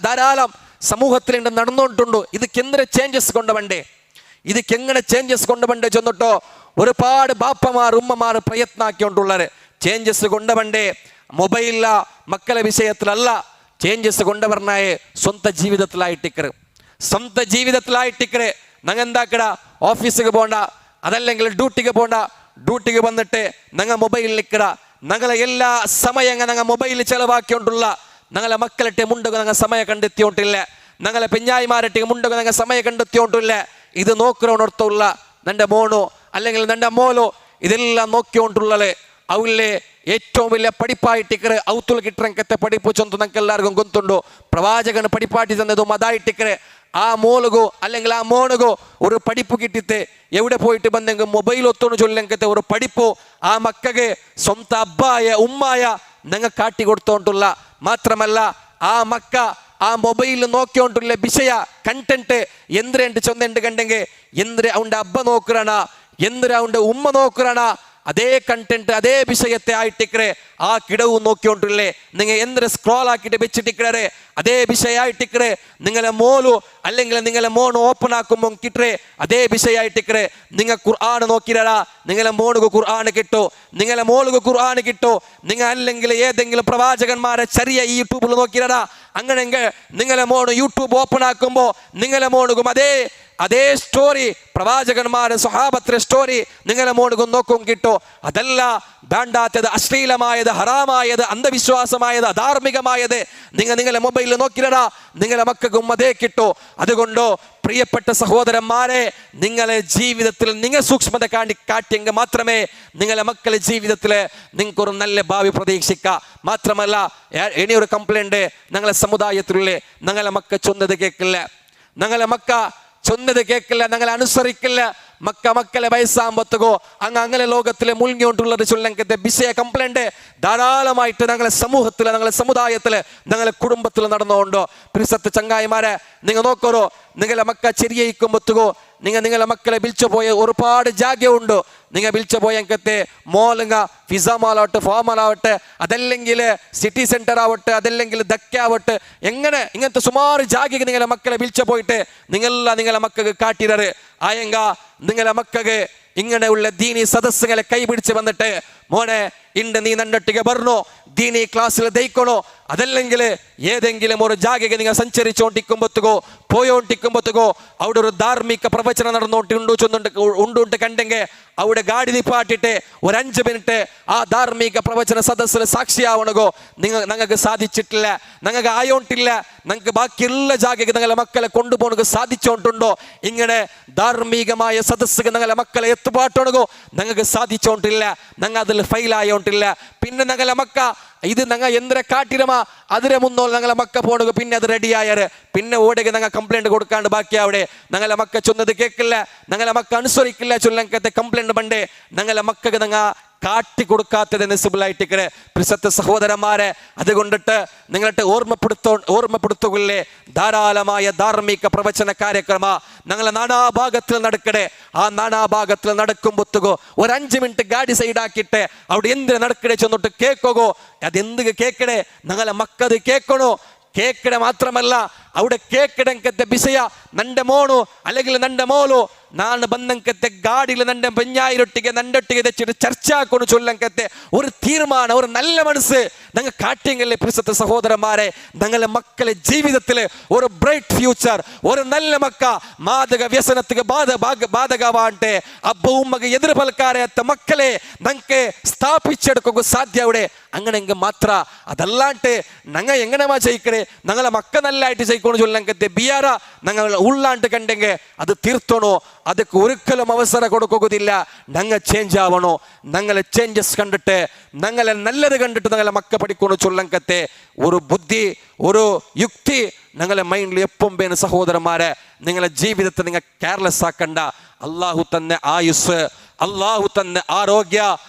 ധാരാളം സമൂഹത്തിൽ നടന്നുകൊണ്ടുണ്ടോ. ഇതൊക്കെങ്ങനെ ചേഞ്ചസ് കൊണ്ടുവണ്ടേ, ഇതൊക്കെങ്ങനെ ചേഞ്ചസ് കൊണ്ടുവണ്ടേ ചെന്നിട്ടോ ഒരുപാട് ബാപ്പമാർ ഉമ്മമാർ പ്രയത്നാക്കിക്കൊണ്ടുള്ളവർ ചേഞ്ചസ് കൊണ്ടുവണ്ടേ. മൊബൈലില മക്കളെ വിഷയത്തിലല്ല ചേഞ്ചസ് കൊണ്ടുവരണേ, സ്വന്തം ജീവിതത്തിലായിട്ടിക്കറ്. ഞങ്ങൾ എന്താക്കട ഓഫീസിക്ക് പോണ്ട, അതല്ലെങ്കിൽ ഡ്യൂട്ടിക്ക് പോണ്ട, ഡ്യൂട്ടിക്ക് വന്നിട്ട് ഞങ്ങൾ മൊബൈലിൽ നിൽക്കട. ഞങ്ങളെ എല്ലാ സമയങ്ങൾ ഞങ്ങൾ മൊബൈലിൽ ചെലവാക്കിക്കൊണ്ടുള്ള ഞങ്ങളെ മക്കളിട്ട് മുണ്ടക ഞങ്ങൾ സമയം കണ്ടെത്തിയോണ്ടില്ല, ഞങ്ങളെ പെഞ്ഞായിമാരിട്ട് മുണ്ടക ഞങ്ങൾ സമയം കണ്ടെത്തിയോണ്ടില്ല. ഇത് നോക്കുന്നോടത്തുള്ള നിന്റെ മോനോ അല്ലെങ്കിൽ നിന്റെ മോലോ ഇതെല്ലാം നോക്കിക്കൊണ്ടുള്ളത് അവല്ലേ ഏറ്റവും വലിയ പഠിപ്പായിട്ടിക്കറ് ഔത്തുൽ കിട്ടറങ്കത്തെ പഠിപ്പ് ചൊന്തു ഞങ്ങൾക്ക് എല്ലാവർക്കും ഗൊന്തുണ്ടോ. പ്രവാചകന് പഠിപ്പാട്ടി തന്നതും അതായിട്ടിക്കറ്. ആ മോളുകോ അല്ലെങ്കിൽ ആ മോനുകോ ഒരു പഠിപ്പ് കിട്ടിയിട്ട് എവിടെ പോയിട്ട് ബന്തെങ്കിൽ മൊബൈൽ ഒത്തോന്ന് ചൊല്ലങ്കത്തെ ഒരു പഠിപ്പോ ആ മക്കൾക്ക് സ്വന്തം അബ്ബായ ഉമ്മായ ഞങ്ങൾ കാട്ടി കൊടുത്തോണ്ടുള്ള. മാത്രമല്ല ആ മക്ക ആ മൊബൈലിൽ നോക്കിയോണ്ടുള്ള വിഷയ കണ്ടന്റ് എന്തിനുണ്ട് ചൊന്നുണ്ട് കണ്ടെങ്കിൽ എന്തിന് അവൻ്റെ അബ്ബ നോക്കുകണ, എന്തിന് അവൻ്റെ ഉമ്മ നോക്കുകണ, അതേ കണ്ടന്റ് അതേ വിഷയത്തെ ആയിട്ടിക്കറേ ആ കിടവും നോക്കിക്കൊണ്ടില്ലേ. നിങ്ങൾ എന്തിന് സ്ക്രോൾ ആക്കിയിട്ട് വെച്ചിട്ടിക്കറേ അതേ വിഷയമായിട്ടിക്കറേ. നിങ്ങളെ മോലു അല്ലെങ്കിൽ നിങ്ങളെ മോൺ ഓപ്പൺ ആക്കുമ്പോൾ കിട്ടേ അതേ വിഷയമായിട്ടിക്കറേ. നിങ്ങൾ ഖുർആൻ നോക്കിരാ നിങ്ങളെ മോനുക്ക് ഖുർആൻ കിട്ടോ, നിങ്ങളെ മോളുക്ക് ഖുർആൻ കിട്ടോ. നിങ്ങൾ അല്ലെങ്കിൽ ഏതെങ്കിലും പ്രവാചകന്മാരെ ചെറിയ ഈ യൂട്യൂബിൽ നോക്കിരാ, അങ്ങനെങ്കിൽ നിങ്ങളെ മോണ് യൂട്യൂബ് ഓപ്പൺ ആക്കുമ്പോൾ നിങ്ങളെ മോനുക്കും അതേ സ്റ്റോറി പ്രവാചകന്മാരെ സ്വഹാബത്തിലെ സ്റ്റോറി നിങ്ങളെ മോനുക്കും നോക്കും കിട്ടോ. അതല്ല വേണ്ടാത്തത്, അശ്ലീലമായത്, ഹറാമായത്, അന്ധവിശ്വാസമായത്, അധാർമികമായത് നിങ്ങളെ മൊബൈലിൽ നോക്കിയിടാ നിങ്ങളെ മക്കൾക്കും അതേ കിട്ടോ. അതുകൊണ്ടോ പ്രിയപ്പെട്ട സഹോദരന്മാരെ, നിങ്ങളെ ജീവിതത്തിൽ നിങ്ങൾ സൂക്ഷ്മത കാട്ടിയെങ്കിൽ മാത്രമേ നിങ്ങളെ മക്കളെ ജീവിതത്തിൽ നിങ്ങൾക്കൊരു നല്ല ഭാവി പ്രതീക്ഷിക്കാം. മാത്രമല്ല ഇനിയൊരു കംപ്ലൈൻറ്റ് ഞങ്ങളെ സമുദായത്തിലുള്ള ഞങ്ങളെ മക്ക ചൊന്നത് കേൾക്കില്ല, ഞങ്ങളെ മക്ക ചൊന്നത് കേൾക്കില്ല, ഞങ്ങളെ അനുസരിക്കില്ല. മക്കളെ വയസ്സാകുമ്പോഴത്തേക്കോ അങ്ങനെ ലോകത്തിലെ മുഴുങ്ങിക്കൊണ്ടുള്ളത് ചൊല്ലങ്കത്തെ വിഷയ കംപ്ലൈൻറ്റ് ധാരാളമായിട്ട് ഞങ്ങളെ സമൂഹത്തിൽ ഞങ്ങളെ സമുദായത്തിൽ ഞങ്ങളെ കുടുംബത്തിൽ നടന്നുകൊണ്ടോ. പ്രിയപ്പെട്ട ചങ്ങായിമാരെ, നിങ്ങൾ നോക്കറോ നിങ്ങളെ മക്ക ചെറിയയിക്കുമ്പോഴത്തേക്കോ നിങ്ങളെ മക്കളെ വിളിച്ചു പോയ ഒരുപാട് ജാഗ്യമുണ്ട്. നിങ്ങൾ വിളിച്ചു പോയങ്കത്തെ മോളുങ്ങ ഫിസ മോളാവട്ടെ, ഫോമലാവട്ടെ, അതല്ലെങ്കിൽ സിറ്റി സെൻറ്റർ ആവട്ടെ, അതല്ലെങ്കിൽ ദക്കാവട്ടെ, ഇങ്ങനത്തെ സുമാറ് ജാഗ്യക്ക് നിങ്ങളെ മക്കളെ വിളിച്ചു പോയിട്ട് നിങ്ങളെ മക്കൾക്ക് കാട്ടിടറ് ആയെങ്ക നിങ്ങളെ മക്കൾക്ക് ഇങ്ങനെയുള്ള ദീനി സദസ്സുകളെ കൈപിടിച്ച് വന്നിട്ട് മോനെ ഇണ്ട് നീ നന്നൊട്ടിಗೆ ಬರ್ನೋ ദീനി ക്ലാസ്സിൽ ദയിക്കണോ അതല്ലെങ്കിൽ ഏതെങ്കിലും ഒരു ജാഗയ്ക്ക് നിങ്ങൾ സഞ്ചരിച്ചുകൊണ്ടിരിക്കുമ്പോഴത്തേക്കോ പോയോണ്ടിരിക്കുമ്പോഴത്തേക്കോ അവിടെ ഒരു ധാർമ്മിക പ്രവചനം നടന്നുകൊണ്ട് കണ്ടെങ്കിൽ അവിടെ ഗാഡി നിപ്പാട്ടിട്ട് ഒരു 5 മിനിറ്റ് ആ ധാർമ്മിക പ്രവചന സദസ്സിൽ സാക്ഷിയാവണകോ ഞങ്ങൾക്ക് സാധിച്ചിട്ടില്ല, ഞങ്ങൾക്ക് ആയോണ്ടില്ല, ഞങ്ങൾക്ക് ബാക്കിയുള്ള ജാഗയ്ക്ക് ഞങ്ങളെ മക്കളെ കൊണ്ടുപോകണക്ക് സാധിച്ചോണ്ടുണ്ടോ? ഇങ്ങനെ ധാർമ്മികമായ സദസ്സുകൾ ഞങ്ങളെ മക്കളെ എത്തുപാട്ടണകോ ഞങ്ങൾക്ക് സാധിച്ചോണ്ടില്ല, ഞങ്ങൾ അതിൽ ഫെയിലായോണ്ടില്ല. പിന്നെ ഞങ്ങളെ മക്ക ഇത് ഞങ്ങൾ എന്തിനെ കാട്ടിരമാ അതിനെ മുന്നോ ഞങ്ങളെ മക്ക പോണുക പിന്നെ അത് റെഡിയായാറ് പിന്നെ ഓടേക്ക് ഞങ്ങൾ കംപ്ലൈൻറ്റ് കൊടുക്കാണ്ട് ബാക്കി അവിടെ ഞങ്ങളെ മക്ക ചൊന്നത് കേൾക്കില്ല, ഞങ്ങളെ മക്ക അനുസരിക്കില്ല, ചൊല്ലങ്കത്തെ കംപ്ലൈൻറ്റ് പണ്ടേ ഞങ്ങളെ മക്കൾക്ക് ഞങ്ങൾ കാട്ടി കൊടുക്കാത്തതിന് സിബിളായിട്ടിക്കരെ പ്രിസത്തെ സഹോദരന്മാരെ. അതുകൊണ്ടിട്ട് നിങ്ങളുടെ ഓർമ്മപ്പെടുത്തുകയില്ലേ ധാരാളമായ ധാർമ്മിക പ്രവചന കാര്യക്രമ ഞങ്ങളെ നാനാഭാഗത്തിൽ നടക്കണേ. ആ നാനാഭാഗത്തിൽ നടക്കുമ്പോത്തുകോ ഒരു 5 മിനിറ്റ് ഗാഡി സൈഡാക്കിയിട്ട് അവിടെ എന്തിനു നടക്കണേ ചെന്നിട്ട് കേൾക്കോ. അതെന്ത് കേൾക്കണേ ഞങ്ങളെ മക്കത് കേൾക്കണോ? കേൾക്കണേ മാത്രമല്ല അവിടെ കേൾക്കടങ്കത്തെ വിഷയ നന്റെ മോണു അല്ലെങ്കിൽ നന്റെ മോളു ನಾನು ಬಂದಂಕತ್ತೆ ಗಾಡಿಲಿ ನಂಡೆ ಬೆಂಜಾಯಿರೊಟ್ಟಿಗೆ ನಂಡೊಟ್ಟಿಗೆ ತೆಚ್ಚಿಟ್ಟು ಚರ್ಚೆ ಹಾಕೊಂಡು ಚೊಲ್ಲಂಕತ್ತೆ ഒരു തീരുമാനം ഒരു നല്ല മനസ്സ് ഞങ്ങൾ കാട്ടിയല്ലേ പ്രിയപ്പെട്ട സഹോദരന്മാരെ. ഞങ്ങളുടെ മക്കളെ ജീവിതത്തിൽ ഒരു ബ്രൈറ്റ് ഫ്യൂച്ചർ ഒരു നല്ല മക്ക മാദക വ്യസനത്തിക്ക് ബാധകവാണ്ടെ അബ്ബ ഉമ്മക്ക് എതിർ പൽക്കാരത്ത മക്കളെ ഞങ്ങൾക്ക് സ്ഥാപിച്ചെടുക്കുക സാധ്യ അവിടെ. അങ്ങനെങ്കിൽ മാത്ര അതല്ലാണ്ട് ഞങ്ങൾ എങ്ങനെയാ ജയിക്കണേ ഞങ്ങളെ മക്ക നല്ലായിട്ട് ജയിക്കണം ചൊല്ലങ്കത്തെ ബിയാറ ഞങ്ങൾ ഉള്ളാണ്ട് കണ്ടെങ്കിൽ അത് തീർത്തണോ ಅದಕ್ಕೆ ഒരിക്കലും അവസരം കൊടുക്കുകയില്ല. ഞങ്ങൾ ചേഞ്ച് ആവണോ, ഞങ്ങളെ ചേഞ്ചസ് കണ്ടിട്ട് ഞങ്ങളെ നല്ലത് കണ്ടിട്ട് ഞങ്ങളെ മക്ക പഠിക്കണോ ചൊല്ലങ്കത്തെ ഒരു ബുദ്ധി ഒരു യുക്തി ഞങ്ങളെ മൈൻഡിൽ എപ്പം വേണം സഹോദരന്മാരെ. നിങ്ങളെ ജീവിതത്തെ നിങ്ങൾ കെയർലെസ് ആക്കണ്ട. അള്ളാഹു തന്നെ ആയുസ്, അള്ളാഹു തന്നെ ആരോഗ്യ,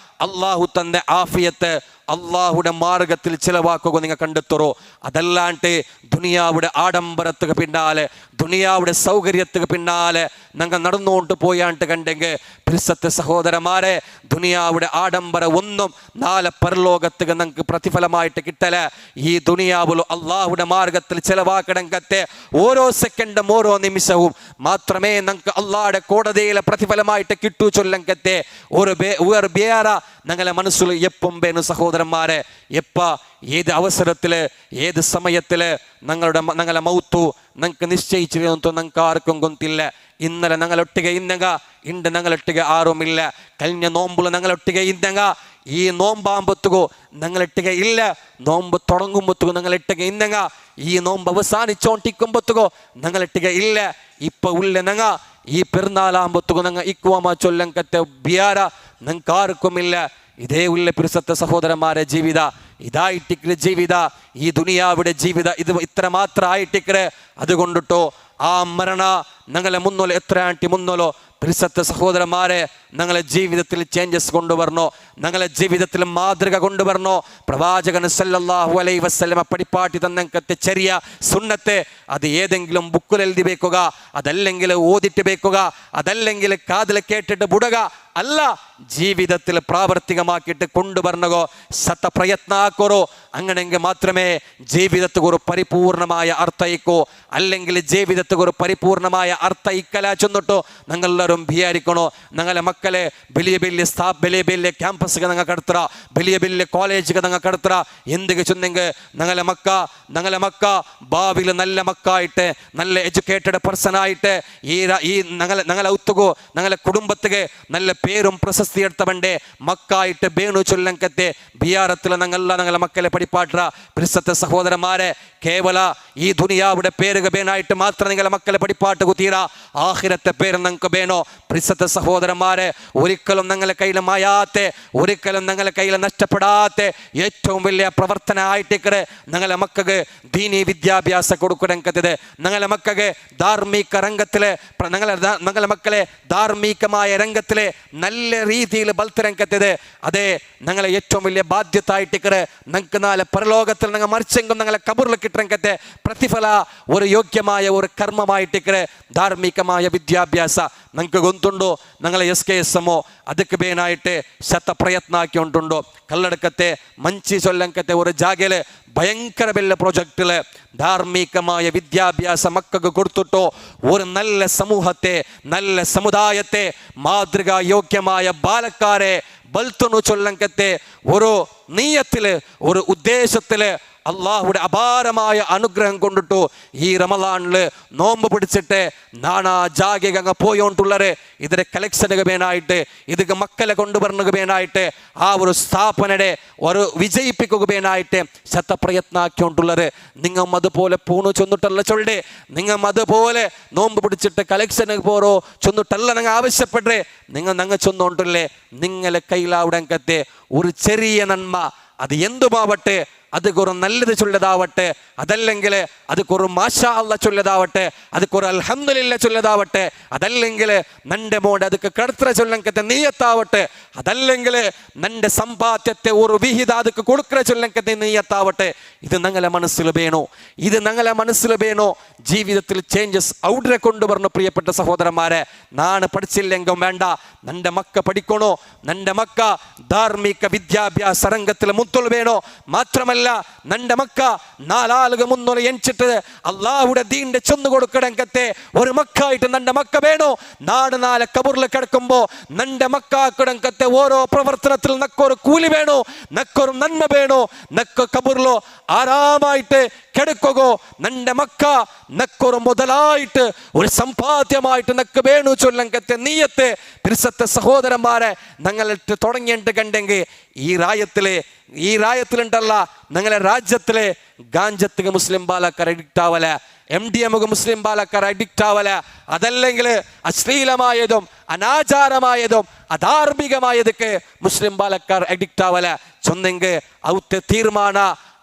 അള്ളാഹു തന്നെ ആഫിയത്ത് അള്ളാഹുടെ മാർഗത്തിൽ ചിലവാക്കുക നിങ്ങൾ കണ്ടെത്തുറോ. അതല്ലാണ്ട് ദുനിയാവുടെ ആഡംബരത്തിന് പിന്നാലെ ദുനിയാവുടെ സൗകര്യത്തിന് പിന്നാലെ ഞങ്ങൾ നടന്നുകൊണ്ട് പോയാണ്ട് കണ്ടെങ്കിൽ പ്രിയപ്പെട്ട സഹോദരന്മാരെ ദുനിയാവുടെ ആഡംബരം ഒന്നും നാളെ പരലോകത്തിന് ഞങ്ങൾക്ക് പ്രതിഫലമായിട്ട് കിട്ടല. ഈ ദുനിയാവിൽ അള്ളാഹുടെ മാർഗത്തിൽ ചിലവാക്കണമെങ്കത്തെ ഓരോ സെക്കൻഡും ഓരോ നിമിഷവും മാത്രമേ ഞങ്ങൾക്ക് അള്ളാഹുടെ കോടതിയിലെ പ്രതിഫലമായിട്ട് കിട്ടൂ ചൊല്ലങ്കത്തെ ഒരു ബേറ ഞങ്ങളെ മനസ്സിൽ എപ്പം വേണം സഹോദരന്മാരെ. എപ്പ ഏത് അവസരത്തിൽ ഏത് സമയത്തിൽ ഞങ്ങളെ മൗത്തു ഞങ്ങൾക്ക് നിശ്ചയിച്ചിരുന്നു ഞങ്ങൾക്ക് ആർക്കും ഗൊന്തില്ല. ഇന്നലെ ഞങ്ങളൊട്ടിಗೆ ഇന്നങ്ക ഇണ്ട് ഞങ്ങളൊട്ടിಗೆ ആരുമില്ല. കഴിഞ്ഞ നോമ്പിൽ ഞങ്ങളൊട്ടിಗೆ ഇന്നങ്ക ഈ നോമ്പാകുമ്പോഴത്തേക്കോ ഞങ്ങളൊട്ടിಗೆ ഇല്ല. നോമ്പ് തുടങ്ങുമ്പോഴത്തേക്കോ ഞങ്ങളൊട്ടിಗೆ ഇന്നങ്ക ഈ നോമ്പ് അവസാനിച്ചോണ്ടിരിക്കുമ്പോഴത്തേക്കോ ഞങ്ങളൊട്ടിಗೆ ഇല്ല. ഇപ്പൊ ഉള്ള ഞങ്ങ ഈ പെരുന്നാളാകുമ്പോഴത്തേക്കോ ഞങ്ങൾ ഇക്കുവമ ചൊല്ലങ്കത്തെ ബിയാര ഞങ്ങൾക്ക് ആർക്കുമില്ല. ഇതേ ഉള്ള പ്രിയപ്പെട്ട സഹോദരന്മാരെ ജീവിത ഇതായിട്ടിക്കല് ജീവിത ഈ ദുനിയാവിടെ ജീവിത ഇത് ഇത്ര മാത്രം ആയിട്ടിക്കല്. അതുകൊണ്ടിട്ടോ ആ മരണ ഞങ്ങളെ മുന്നോലോ എത്ര ആണ്ടി മുന്നോലോ പ്രിയപ്പെട്ട സഹോദരന്മാരെ ഞങ്ങളെ ജീവിതത്തിൽ ചേഞ്ചസ് കൊണ്ടുവരണോ, ഞങ്ങളെ ജീവിതത്തിൽ മാതൃക കൊണ്ടുവരണോ. പ്രവാചകൻ സല്ലല്ലാഹു അലൈഹി വസല്ലമ പഠിപ്പാട്ടി തന്നങ്കത്തെ ചെറിയ സുന്നത്തെ അത് ഏതെങ്കിലും ബുക്കിൽ എഴുതി വെക്കുക, അതല്ലെങ്കിൽ ഓതിട്ട് വെക്കുക, അതല്ലെങ്കിൽ കാതിൽ കേട്ടിട്ട് ബുടക അല്ല, ജീവിതത്തിൽ പ്രാവർത്തികമാക്കിയിട്ട് കൊണ്ടുവരണോ സത്ത പ്രയത്ന ആക്കോറോ. അങ്ങനെയെങ്കിൽ മാത്രമേ ജീവിതത്തിൽ ഒരു പരിപൂർണമായ അർത്ഥയിക്കോ. അല്ലെങ്കിൽ ജീവിതത്തിൽ ഒരു പരിപൂർണമായ അർത്ഥ ഇക്കല ചെന്നിട്ടോ ഞങ്ങളെല്ലാവരും വിചാരിക്കണോ ഞങ്ങളെ മക്കളെ വലിയ വലിയ ക്യാമ്പസുകൾ ഞങ്ങൾ കടത്തുക, വലിയ വലിയ കോളേജുകൾ ഞങ്ങൾ കടത്തുക. എന്തൊക്കെ ചെന്നെങ്കിൽ ഞങ്ങളെ മക്ക ഭാവിയിൽ നല്ല മക്കായിട്ട് നല്ല എഡ്യൂക്കേറ്റഡ് പേഴ്സൺ ആയിട്ട് ഈ ഞങ്ങളെ ഔത്തുകോ ഞങ്ങളെ കുടുംബത്തിക്ക് നല്ല പേരും പ്രശസ്തി എടുത്തവണ്ടേ മക്കായിട്ട് ബേണു ചൊല്ലങ്കത്തെ ബിയാറത്തിൽ ഞങ്ങളെ മക്കളെ പഠിപ്പാട്ട. പ്രിയപ്പെട്ട സഹോദരന്മാരെ കേവല ഈ ദുനിയാവുടെ പേരുക ബേനായിട്ട് മാത്രം നിങ്ങളെ മക്കളെ പഠിപ്പാട്ട് കുത്തീറ ആഖിറത്തെ പേര് ഞങ്ങൾക്ക് ബേനോ. പ്രിയപ്പെട്ട സഹോദരന്മാരെ ഒരിക്കലും ഞങ്ങളെ കയ്യിൽ മായാത്തെ ഒരിക്കലും ഞങ്ങളെ കയ്യിൽ നഷ്ടപ്പെടാത്ത ഏറ്റവും വലിയ പ്രവർത്തന ആയിട്ടേക്കടെ ഞങ്ങളെ മക്കൾക്ക് ദീനി വിദ്യാഭ്യാസ കൊടുക്കണത്. ഞങ്ങളെ മക്കൾക്ക് ധാർമ്മിക രംഗത്തിലെ ഞങ്ങളെ മക്കളെ ധാർമ്മികമായ രംഗത്തിലെ നല്ല രീതിയിൽ ബൽത്തരങ്കത്തത് അതെ ഞങ്ങളെ ഏറ്റവും വലിയ ബാധ്യത ആയിട്ടേക്കടെ. ഞങ്ങൾക്ക് നാളെ പരലോകത്തിൽ ഞങ്ങൾ മറിച്ചെങ്കും ഞങ്ങളെ കബറിൽ കിട്ടങ്കത്തെ പ്രതിഫല ഒരു യോഗ്യമായ ഒരു കർമ്മമായിട്ടേക്കടെ ധാർമ്മികമായ വിദ്യാഭ്യാസ ഞങ്ങൾക്ക് ഗൊന്തുണ്ടോ. ഞങ്ങളെ SKSMO ಅದಕ್ಕೆ ಬೇನಾಯಿಟ್ಟೆ ಶತ ಪ್ರಯತ್ನ ಹಾಕಿಕೊಂಡುಂಡು. ಕಲ್ಲಡಕತ್ತೆ ಮಂಚಿ ಸೊಲ್ಲಂಕತ್ತೆ ഒരു ജാഗയില് ഭയങ്കര വലിയ പ്രൊജക്റ്റില് ധാർമ്മികമായ വിദ്യാഭ്യാസ മക്കൾക്ക് കൊടുത്തിട്ടോ ഒരു നല്ല സമൂഹത്തെ നല്ല സമുദായത്തെ മാതൃകാ യോഗ്യമായ ബാലക്കാരെ ബൽത്തുന്നു ചൊല്ലങ്കത്തെ ഒരു നീയത്തില് ഒരു ഉദ്ദേശത്തില് അള്ളാഹുടെ അപാരമായ അനുഗ്രഹം കൊണ്ടിട്ടു ഈ റമദാനില് നോമ്പ് പിടിച്ചിട്ട് നാണാ ജാഗിക അങ്ങ് പോയോണ്ടുള്ളവരെ ഇതിന്റെ കളക്ഷനുക വേനായിട്ട് ഇത് മക്കളെ കൊണ്ടുവരണക വേനായിട്ട് ആ ഒരു സ്ഥാപനയുടെ ഒരു വിജയിപ്പിക്കുക വേനായിട്ട് ശതപ്രയത്നം ആക്കിക്കൊണ്ടുള്ളവര് നിങ്ങൾ അതുപോലെ പൂണു ചൊന്നിട്ടല്ല ചൊല്ലേ നിങ്ങൾ അതുപോലെ നോമ്പ് പിടിച്ചിട്ട് കളക്ഷന് പോറോ ചൊന്നിട്ടല്ല നിങ്ങൾ ആവശ്യപ്പെട്ടേ നിങ്ങൾ നങ്ങ ചൊന്നുകൊണ്ടല്ലേ നിങ്ങളെ കയ്യിലാവിടങ്കത്തെ ഒരു ചെറിയ നന്മ അത് എന്തുമാവട്ടെ அதுக்கு ஒரு நல்லது சொல்லதாவട്ടെ അതല്ലെങ്കിൽ அதுக்கு ஒரு മാഷാ അല്ലാഹ് ചൊല്ലതാവട്ടെ அதுக்கு ஒரு അൽഹംദുലില്ലാഹ് ചൊല്ലതാവട്ടെ അതല്ലെങ്കിൽ നന്റെ മോടെ அதுக்கு കടത്ര ചൊല്ലങ്കത്തെ നീയത്താവട്ടെ അതല്ലെങ്കിൽ നന്റെ സമ്പാദ്യത്തെ ഒരു വിഹിത அதுக்கு കൊടുക്കற ചൊല്ലങ്കത്തെ നീയത്താവട്ടെ ഇത് ഞങ്ങളെ മനസ്സിൽ വേണോ ഇത് ഞങ്ങളെ മനസ്സിൽ വേണോ ജീവിതത്തിൽ ചേഞ്ചസ് ഔഡറെ കൊണ്ടുവരണം പ്രിയപ്പെട്ട സഹോദരന്മാരെ നാണ് പഠിച്ചില്ലെങ്കിൽ വേണ്ട നന്റെ മക്ക പഠിക്കണോ നന്റെ മക്ക ധാർമ്മിക വിദ്യാഭ്യാസ രംഗത്തിൽ മുത്തുൾ വേണോ മാത്രമല്ല നന്റെ മക്ക നാലാളുക മുന്നോല എണിച്ചിട്ട് അള്ളാഹുടെ ദീന്റെ ചൊന്നു കൊടുക്കടങ്കത്തെ ഒരു മക്കായിട്ട് നന്റെ മക്ക വേണോ നാട് നാളെ കബറിൽ കിടക്കുമ്പോ നന്റെ മക്കാക്കടങ്കത്തെ ഓരോ പ്രവർത്തനത്തിൽ നക്കൊരു കൂലി വേണോ നക്കൊരു നന്മ വേണോ നക്ക കബറിലോ ആരാമായിട്ട് കിടക്കുകയോ നന്റെ മക്ക നക്കൊരു മുതലായിട്ട് ഒരു സമ്പാദ്യമായിട്ട് നക്ക് വേണു ചൊല്ലങ്കത്തെ നീയത്തെ പിരിസത്തെ സഹോദരന്മാരെ ഞങ്ങളിട്ട് തുടങ്ങിയിട്ട് കണ്ടെങ്കിൽ ഈ രായത്തിലുണ്ടല്ല ഞങ്ങളെ രാജ്യത്തിലെ ഗാഞ്ചത്തിക്ക് മുസ്ലിം ബാലക്കാർ അഡിക്റ്റ് ആവല MDMക മുസ്ലിം ബാലക്കാർ അഡിക്റ്റ് ആവല അതല്ലെങ്കിൽ അശ്ലീലമായതും അനാചാരമായതും അധാർമികമായതൊക്കെ മുസ്ലിം ബാലക്കാർ അഡിക്റ്റ് ആവല ചൊന്നെങ്കിൽ ഔത്തെ തീർമാന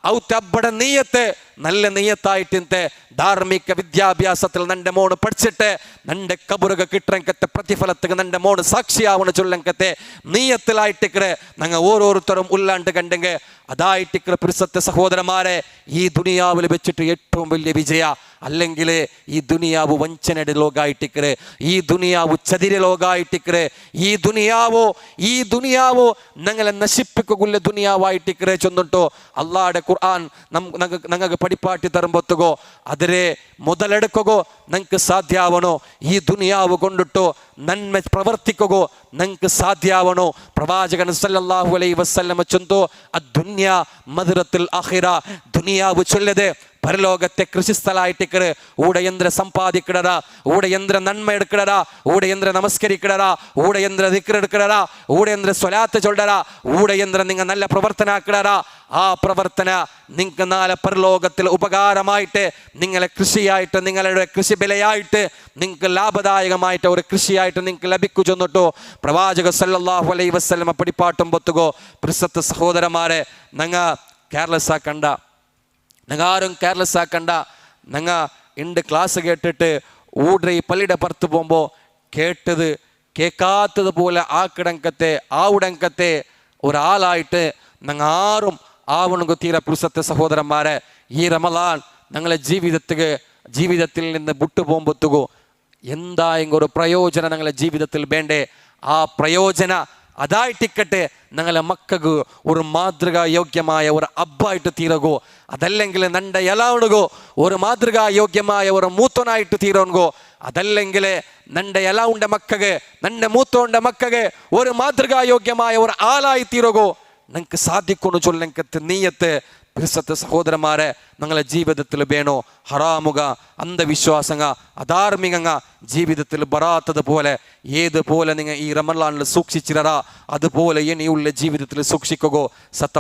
ഔത്തെ അബ്ബട നീയത്തെ നല്ല നീയത്തായിട്ടിന്റെ ധാർമ്മിക വിദ്യാഭ്യാസത്തിൽ നന്റെ മോണ് പഠിച്ചിട്ട് നന്റെ കബുറുക കിട്ടങ്കത്തെ പ്രതിഫലത്തിന് നന്റെ മോണ് സാക്ഷിയാവണ ചൊല്ലങ്കത്തെ നീയത്തിലായിട്ടിക്കറ് ഞങ്ങൾ ഓരോരുത്തരും ഉള്ളാണ്ട് കണ്ടെങ്കിൽ അതായിട്ടിക്കറ് പിരിസത്തെ സഹോദരന്മാരെ ഈ ദുനിയാവിൽ വെച്ചിട്ട് ഏറ്റവും വലിയ വിജയ അല്ലെങ്കിൽ ഈ ദുനിയാവ് വഞ്ചനയുടെ ലോകമായിട്ടിക്കറ് ഈ ദുനിയാവ് ചതിര ലോകമായിട്ടിക്കറ് ഈ ദുനിയാവോ ഞങ്ങളെ നശിപ്പിക്കുള്ള ദുനിയാവായിട്ടിക്കറ് ചെന്നിട്ടോ അള്ളാഹുടെ ഖുർആൻ ഞങ്ങൾക്ക് പഠിപ്പാട്ടി തരുമ്പോത്തുകോ അതിരെ മുതലെടുക്കുകയോ ഞങ്ങൾക്ക് സാധ്യാവണോ ഈ ദുനിയാവ് കൊണ്ടിട്ടോ നന്മ പ്രവർത്തിക്കുകയോ ഞങ്ങൾക്ക് സാധ്യാവണോ പ്രവാചകൻ സല്ലല്ലാഹു അലൈഹി വസല്ലമ ചൊന്തോ അദ്ദുന്യ മദ്റത്തുൽ ആഖിറ ദുനിയാവ് ചൊല്ലದೆ പരലോകത്തെ കൃഷിസ്ഥലായിട്ടിക്കറ് ഊടെ യന്ത്ര സമ്പാദിക്കിടറാ ഊടെ യന്ത്ര നന്മ എടുക്കിടറാ ഊടെ യന്ത്ര നമസ്കരിക്കിടറാ ഊടെ യന്ത്ര ദിക്ർ എടുക്കിടറാ ഊടെ യന്ത്ര സ്വലാത്ത് ചൊല്ലറാ ഊടെ യന്ത്ര നിങ്ങൾ നല്ല പ്രവർത്തന ആക്കിടറാ ആ പ്രവർത്തന നിങ്ങൾക്ക് നാളെ പരലോകത്തിൽ ഉപകാരമായിട്ട് നിങ്ങളെ കൃഷിയായിട്ട് നിങ്ങളുടെ കൃഷി വിലയായിട്ട് നിങ്ങൾക്ക് ലാഭദായകമായിട്ട് ഒരു കൃഷിയായിട്ട് നിങ്ങൾക്ക് ലഭിക്കു ചെന്നിട്ടോ പ്രവാചക സല്ലല്ലാഹു അലൈഹി വസല്ലമ പഠിപ്പാട്ടും പൊത്തുകോ പ്രിസത്ത് സഹോദരന്മാരെ ഞങ്ങൾ കെയർലെസ് ആക്കണ്ട ഞങ്ങാരും കെയർലെസ് ആക്കണ്ട ഞങ്ങൾ ഇണ്ട് ക്ലാസ് കേട്ടിട്ട് ഊടെ ഈ പള്ളിയുടെ പുറത്ത് പോകുമ്പോൾ കേട്ടത് കേൾക്കാത്തത് പോലെ ആവുടങ്കത്തെ ഒരാളായിട്ട് ഞങ്ങൾ ആരും ആവണങ്ങ് തീരെ പുരുഷത്തെ സഹോദരന്മാരെ ഈ റമളാൻ ഞങ്ങളെ ജീവിതത്തിൽ നിന്ന് വിട്ടുപോകുമ്പോത്തുകോ എന്തായെങ്കിലും ഒരു പ്രയോജനം ഞങ്ങളെ ജീവിതത്തിൽ വേണ്ടേ ആ പ്രയോജന അതായിട്ടിക്കട്ടെ ഞങ്ങളെ മക്കൾക്ക് ഒരു മാതൃകാ യോഗ്യമായ ഒരു അബ്ബായിട്ട് തീരകോ അതല്ലെങ്കിൽ നന്റെ എലാവണുകോ ഒരു മാതൃകാ യോഗ്യമായ ഒരു മൂത്തോനായിട്ട് തീരണോ അതല്ലെങ്കിൽ നന്റെ എലാവുണ്ട മക്കಗೆ നന്റെ മൂത്തോണ്ട മക്കಗೆ ഒരു മാതൃകാ യോഗ്യമായ ഒരു ആളായി തീരകോ ഞങ്ങൾക്ക് സാധിക്കുന്നു ചൊല്ലങ്കത്തെ നീയത്തെ പിരിസത്തെ സഹോദരന്മാരെ ഞങ്ങളെ ജീവിതത്തിൽ വേണോ ഹറാമുക അന്ധവിശ്വാസങ്ങ അധാർമികങ്ങ ജീവിതത്തിൽ ബറാത്തതുപോലെ ഏതുപോലെ നിങ്ങൾ ഈ റമളാനിൽ സൂക്ഷിച്ചിരാ അതുപോലെ ഇനിയുള്ള ജീവിതത്തിൽ സൂക്ഷിക്കുകയോ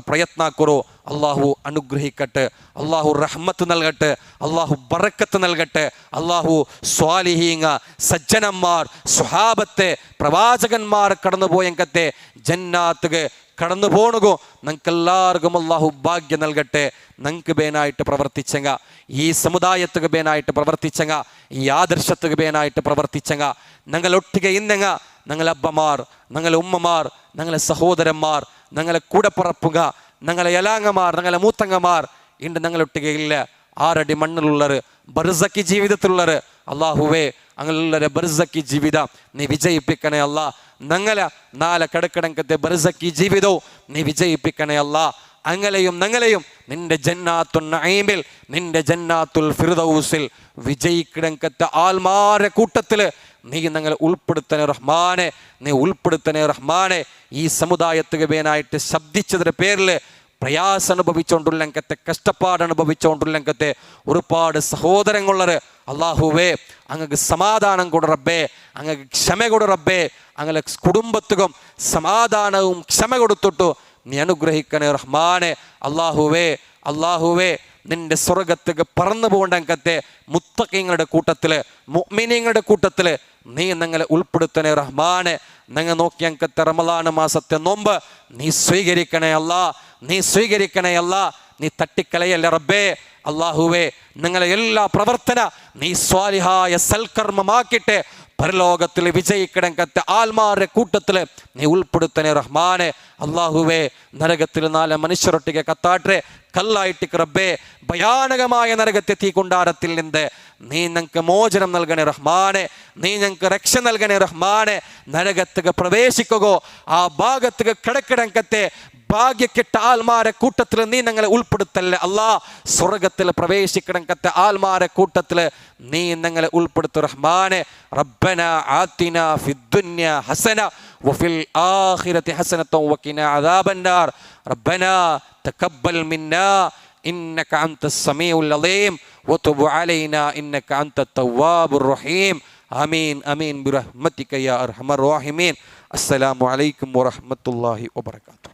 പ്രയത്നാക്കുറോ അള്ളാഹു അനുഗ്രഹിക്കട്ടെ അള്ളാഹു റഹ്മത്ത് നൽകട്ടെ അള്ളാഹു ബറക്കത്ത് നൽകട്ടെ അള്ളാഹു സ്വാലിഹീങ്ങ സജ്ജനന്മാർ സ്വഹാബത്തെ പ്രവാചകന്മാർ കടന്നുപോയങ്കത്തെ ജന്നാത്തുക കടന്നു പോണുകോ ഞങ്ങൾക്കെല്ലാവർക്കും അള്ളാഹു ഭാഗ്യം നൽകട്ടെ ഞങ്ങൾക്ക് ബേനായിട്ട് പ്രവർത്തിച്ചെങ്ക ഈ സമുദായത്തുക ബേനായിട്ട് പ്രവർത്തിച്ചെങ്ക ഈ ആദർശത്തുക ബേനായിട്ട് പ്രവർത്തിച്ചെങ്ക ഞങ്ങൾ ഒട്ടിക ഇന്നെങ്ക ഞങ്ങളെ അബ്ബമാർ ഞങ്ങളെ ഉമ്മമാർ ഞങ്ങളെ സഹോദരന്മാർ ഞങ്ങളെ കൂടപ്പുറപ്പുക ഞങ്ങളെ എലാങ്ങമാർ ഞങ്ങളെ മൂത്തങ്ങമാർ ഇണ്ട് ഞങ്ങളൊട്ടികയില്ല 6 അടി മണ്ണിലുള്ളവർ ബർസക്കി ജീവിതത്തിലുള്ളവർ അള്ളാഹുവേ അങ്ങനെയുള്ളവരെ ബർസക്കി ജീവിതം നീ വിജയിപ്പിക്കണേ അല്ല ഞങ്ങളെ നാളെ കിടക്കടങ്കത്തെ ബർസക്കി ജീവിതവും നീ വിജയിപ്പിക്കണേ അല്ല ഞങ്ങളെയും നിന്റെ ജന്നാത്തുൽ നഈമിൽ നിന്റെ ജന്നാത്തുൽ ഫിർദൗസിൽ വിജയിക്കടങ്കത്തെ ആൽമാരെ കൂട്ടത്തില് നീ ഞങ്ങളെ ഉൾപ്പെടുത്തണേ റഹ്മാനെ, നീ ഉൾപ്പെടുത്തണേ റഹ്മാനെ. ഈ സമുദായത്തിന് വേനായിട്ട് ശബ്ദിച്ചതിൻ്റെ പേരിൽ പ്രയാസം അനുഭവിച്ചുകൊണ്ടുള്ളങ്കത്തെ, കഷ്ടപ്പാട് അനുഭവിച്ചുകൊണ്ടുള്ളങ്കത്തെ ഒരുപാട് സഹോദരങ്ങളുള്ളത് അള്ളാഹുവേ അങ്ങക്ക് സമാധാനം കൊടു റബ്ബേ, അങ്ങക്ക് ക്ഷമ കൊടു റബ്ബേ. അങ്ങനെ കുടുംബത്തിനും സമാധാനവും ക്ഷമ കൊടുത്തിട്ടു നീ അനുഗ്രഹിക്കണേ റഹ്മാനെ. അള്ളാഹുവേ നിന്റെ സ്വർഗത്തേക്ക് പറന്നു പോകണ്ടങ്കത്തെ മുത്തഖീങ്ങളുടെ കൂട്ടത്തില്, മുഅ്മിനീങ്ങളുടെ കൂട്ടത്തില് നീ ഞങ്ങളെ ഉൾപ്പെടുത്തണേ റഹ്മാനെ. ഞങ്ങൾ നോക്കി അങ്കത്തെ റമളാൻ മാസത്തെ നോമ്പ് നീ സ്വീകരിക്കണേ അല്ലാ, നീ സ്വീകരിക്കണേ അല്ലാ, നീ തട്ടിക്കളയല്ലേ റബ്ബേ. അള്ളാഹുവേ നിങ്ങളെ എല്ലാ പ്രവർത്തന നീ സ്വാലിഹായ സൽക്കർമ്മമാക്കിയിട്ട് പരലോകത്തിൽ വിജയിക്കണങ്കത്തെ ആൽമാരുടെ കൂട്ടത്തിൽ നീ ഉൾപ്പെടുത്തണേ റഹ്മാനെ. അള്ളാഹുവേ നരകത്തിൽ 4 മനുഷ്യരൊട്ടിಗೆ കത്താട്ടെ കല്ലായിട്ടിക്ക് റബ്ബേ. ഭയാനകമായ നരകത്തെ തീ കുണ്ടാരത്തിൽ നിന്ന് നീ ഞങ്ങൾക്ക് മോചനം നൽകണേ റഹ്മാനെ, നീ ഞങ്ങൾക്ക് രക്ഷ നൽകണേ റഹ്മാനെ. നരകത്തേക്ക് പ്രവേശിക്കുകയോ ആ ഭാഗത്തേക്ക് കിടക്കിടങ്കത്തെ ഭാഗ്യക്കെട്ട ആൽമാരെ കൂട്ടത്തിൽ നീ ഞങ്ങളെ ഉൾപ്പെടുത്തല്ലേ അല്ലാ. സ്വർഗത്തിൽ പ്രവേശിക്കണങ്കത്തെ ആൽമാരെ കൂട്ടത്തിൽ നീ ഞങ്ങളെ ഉൾപ്പെടുത്തു റഹ്മാനെ. റബ്ബന ആതിനാ ഫിദ്ദുനിയ ഹസന വഫിൽ ആഖിറതി ഹസനത വഖിനാ അദാബന്നാർ. റബ്ബന തഖബ്ബൽ മിന്നാ ഇന്നക അൻതസ് സമീഉൽ അലീം വതുബ് അലൈനാ ഇന്നക അൻതത് തവ്വാബുർ റഹീം. ആമീൻ ആമീൻ ബിറഹ്മതിക യാ അർഹമർ റഹീമീൻ. അസ്സലാമു അലൈക്കും വറഹ്മത്തുള്ളാഹി വബറകാതുഹു.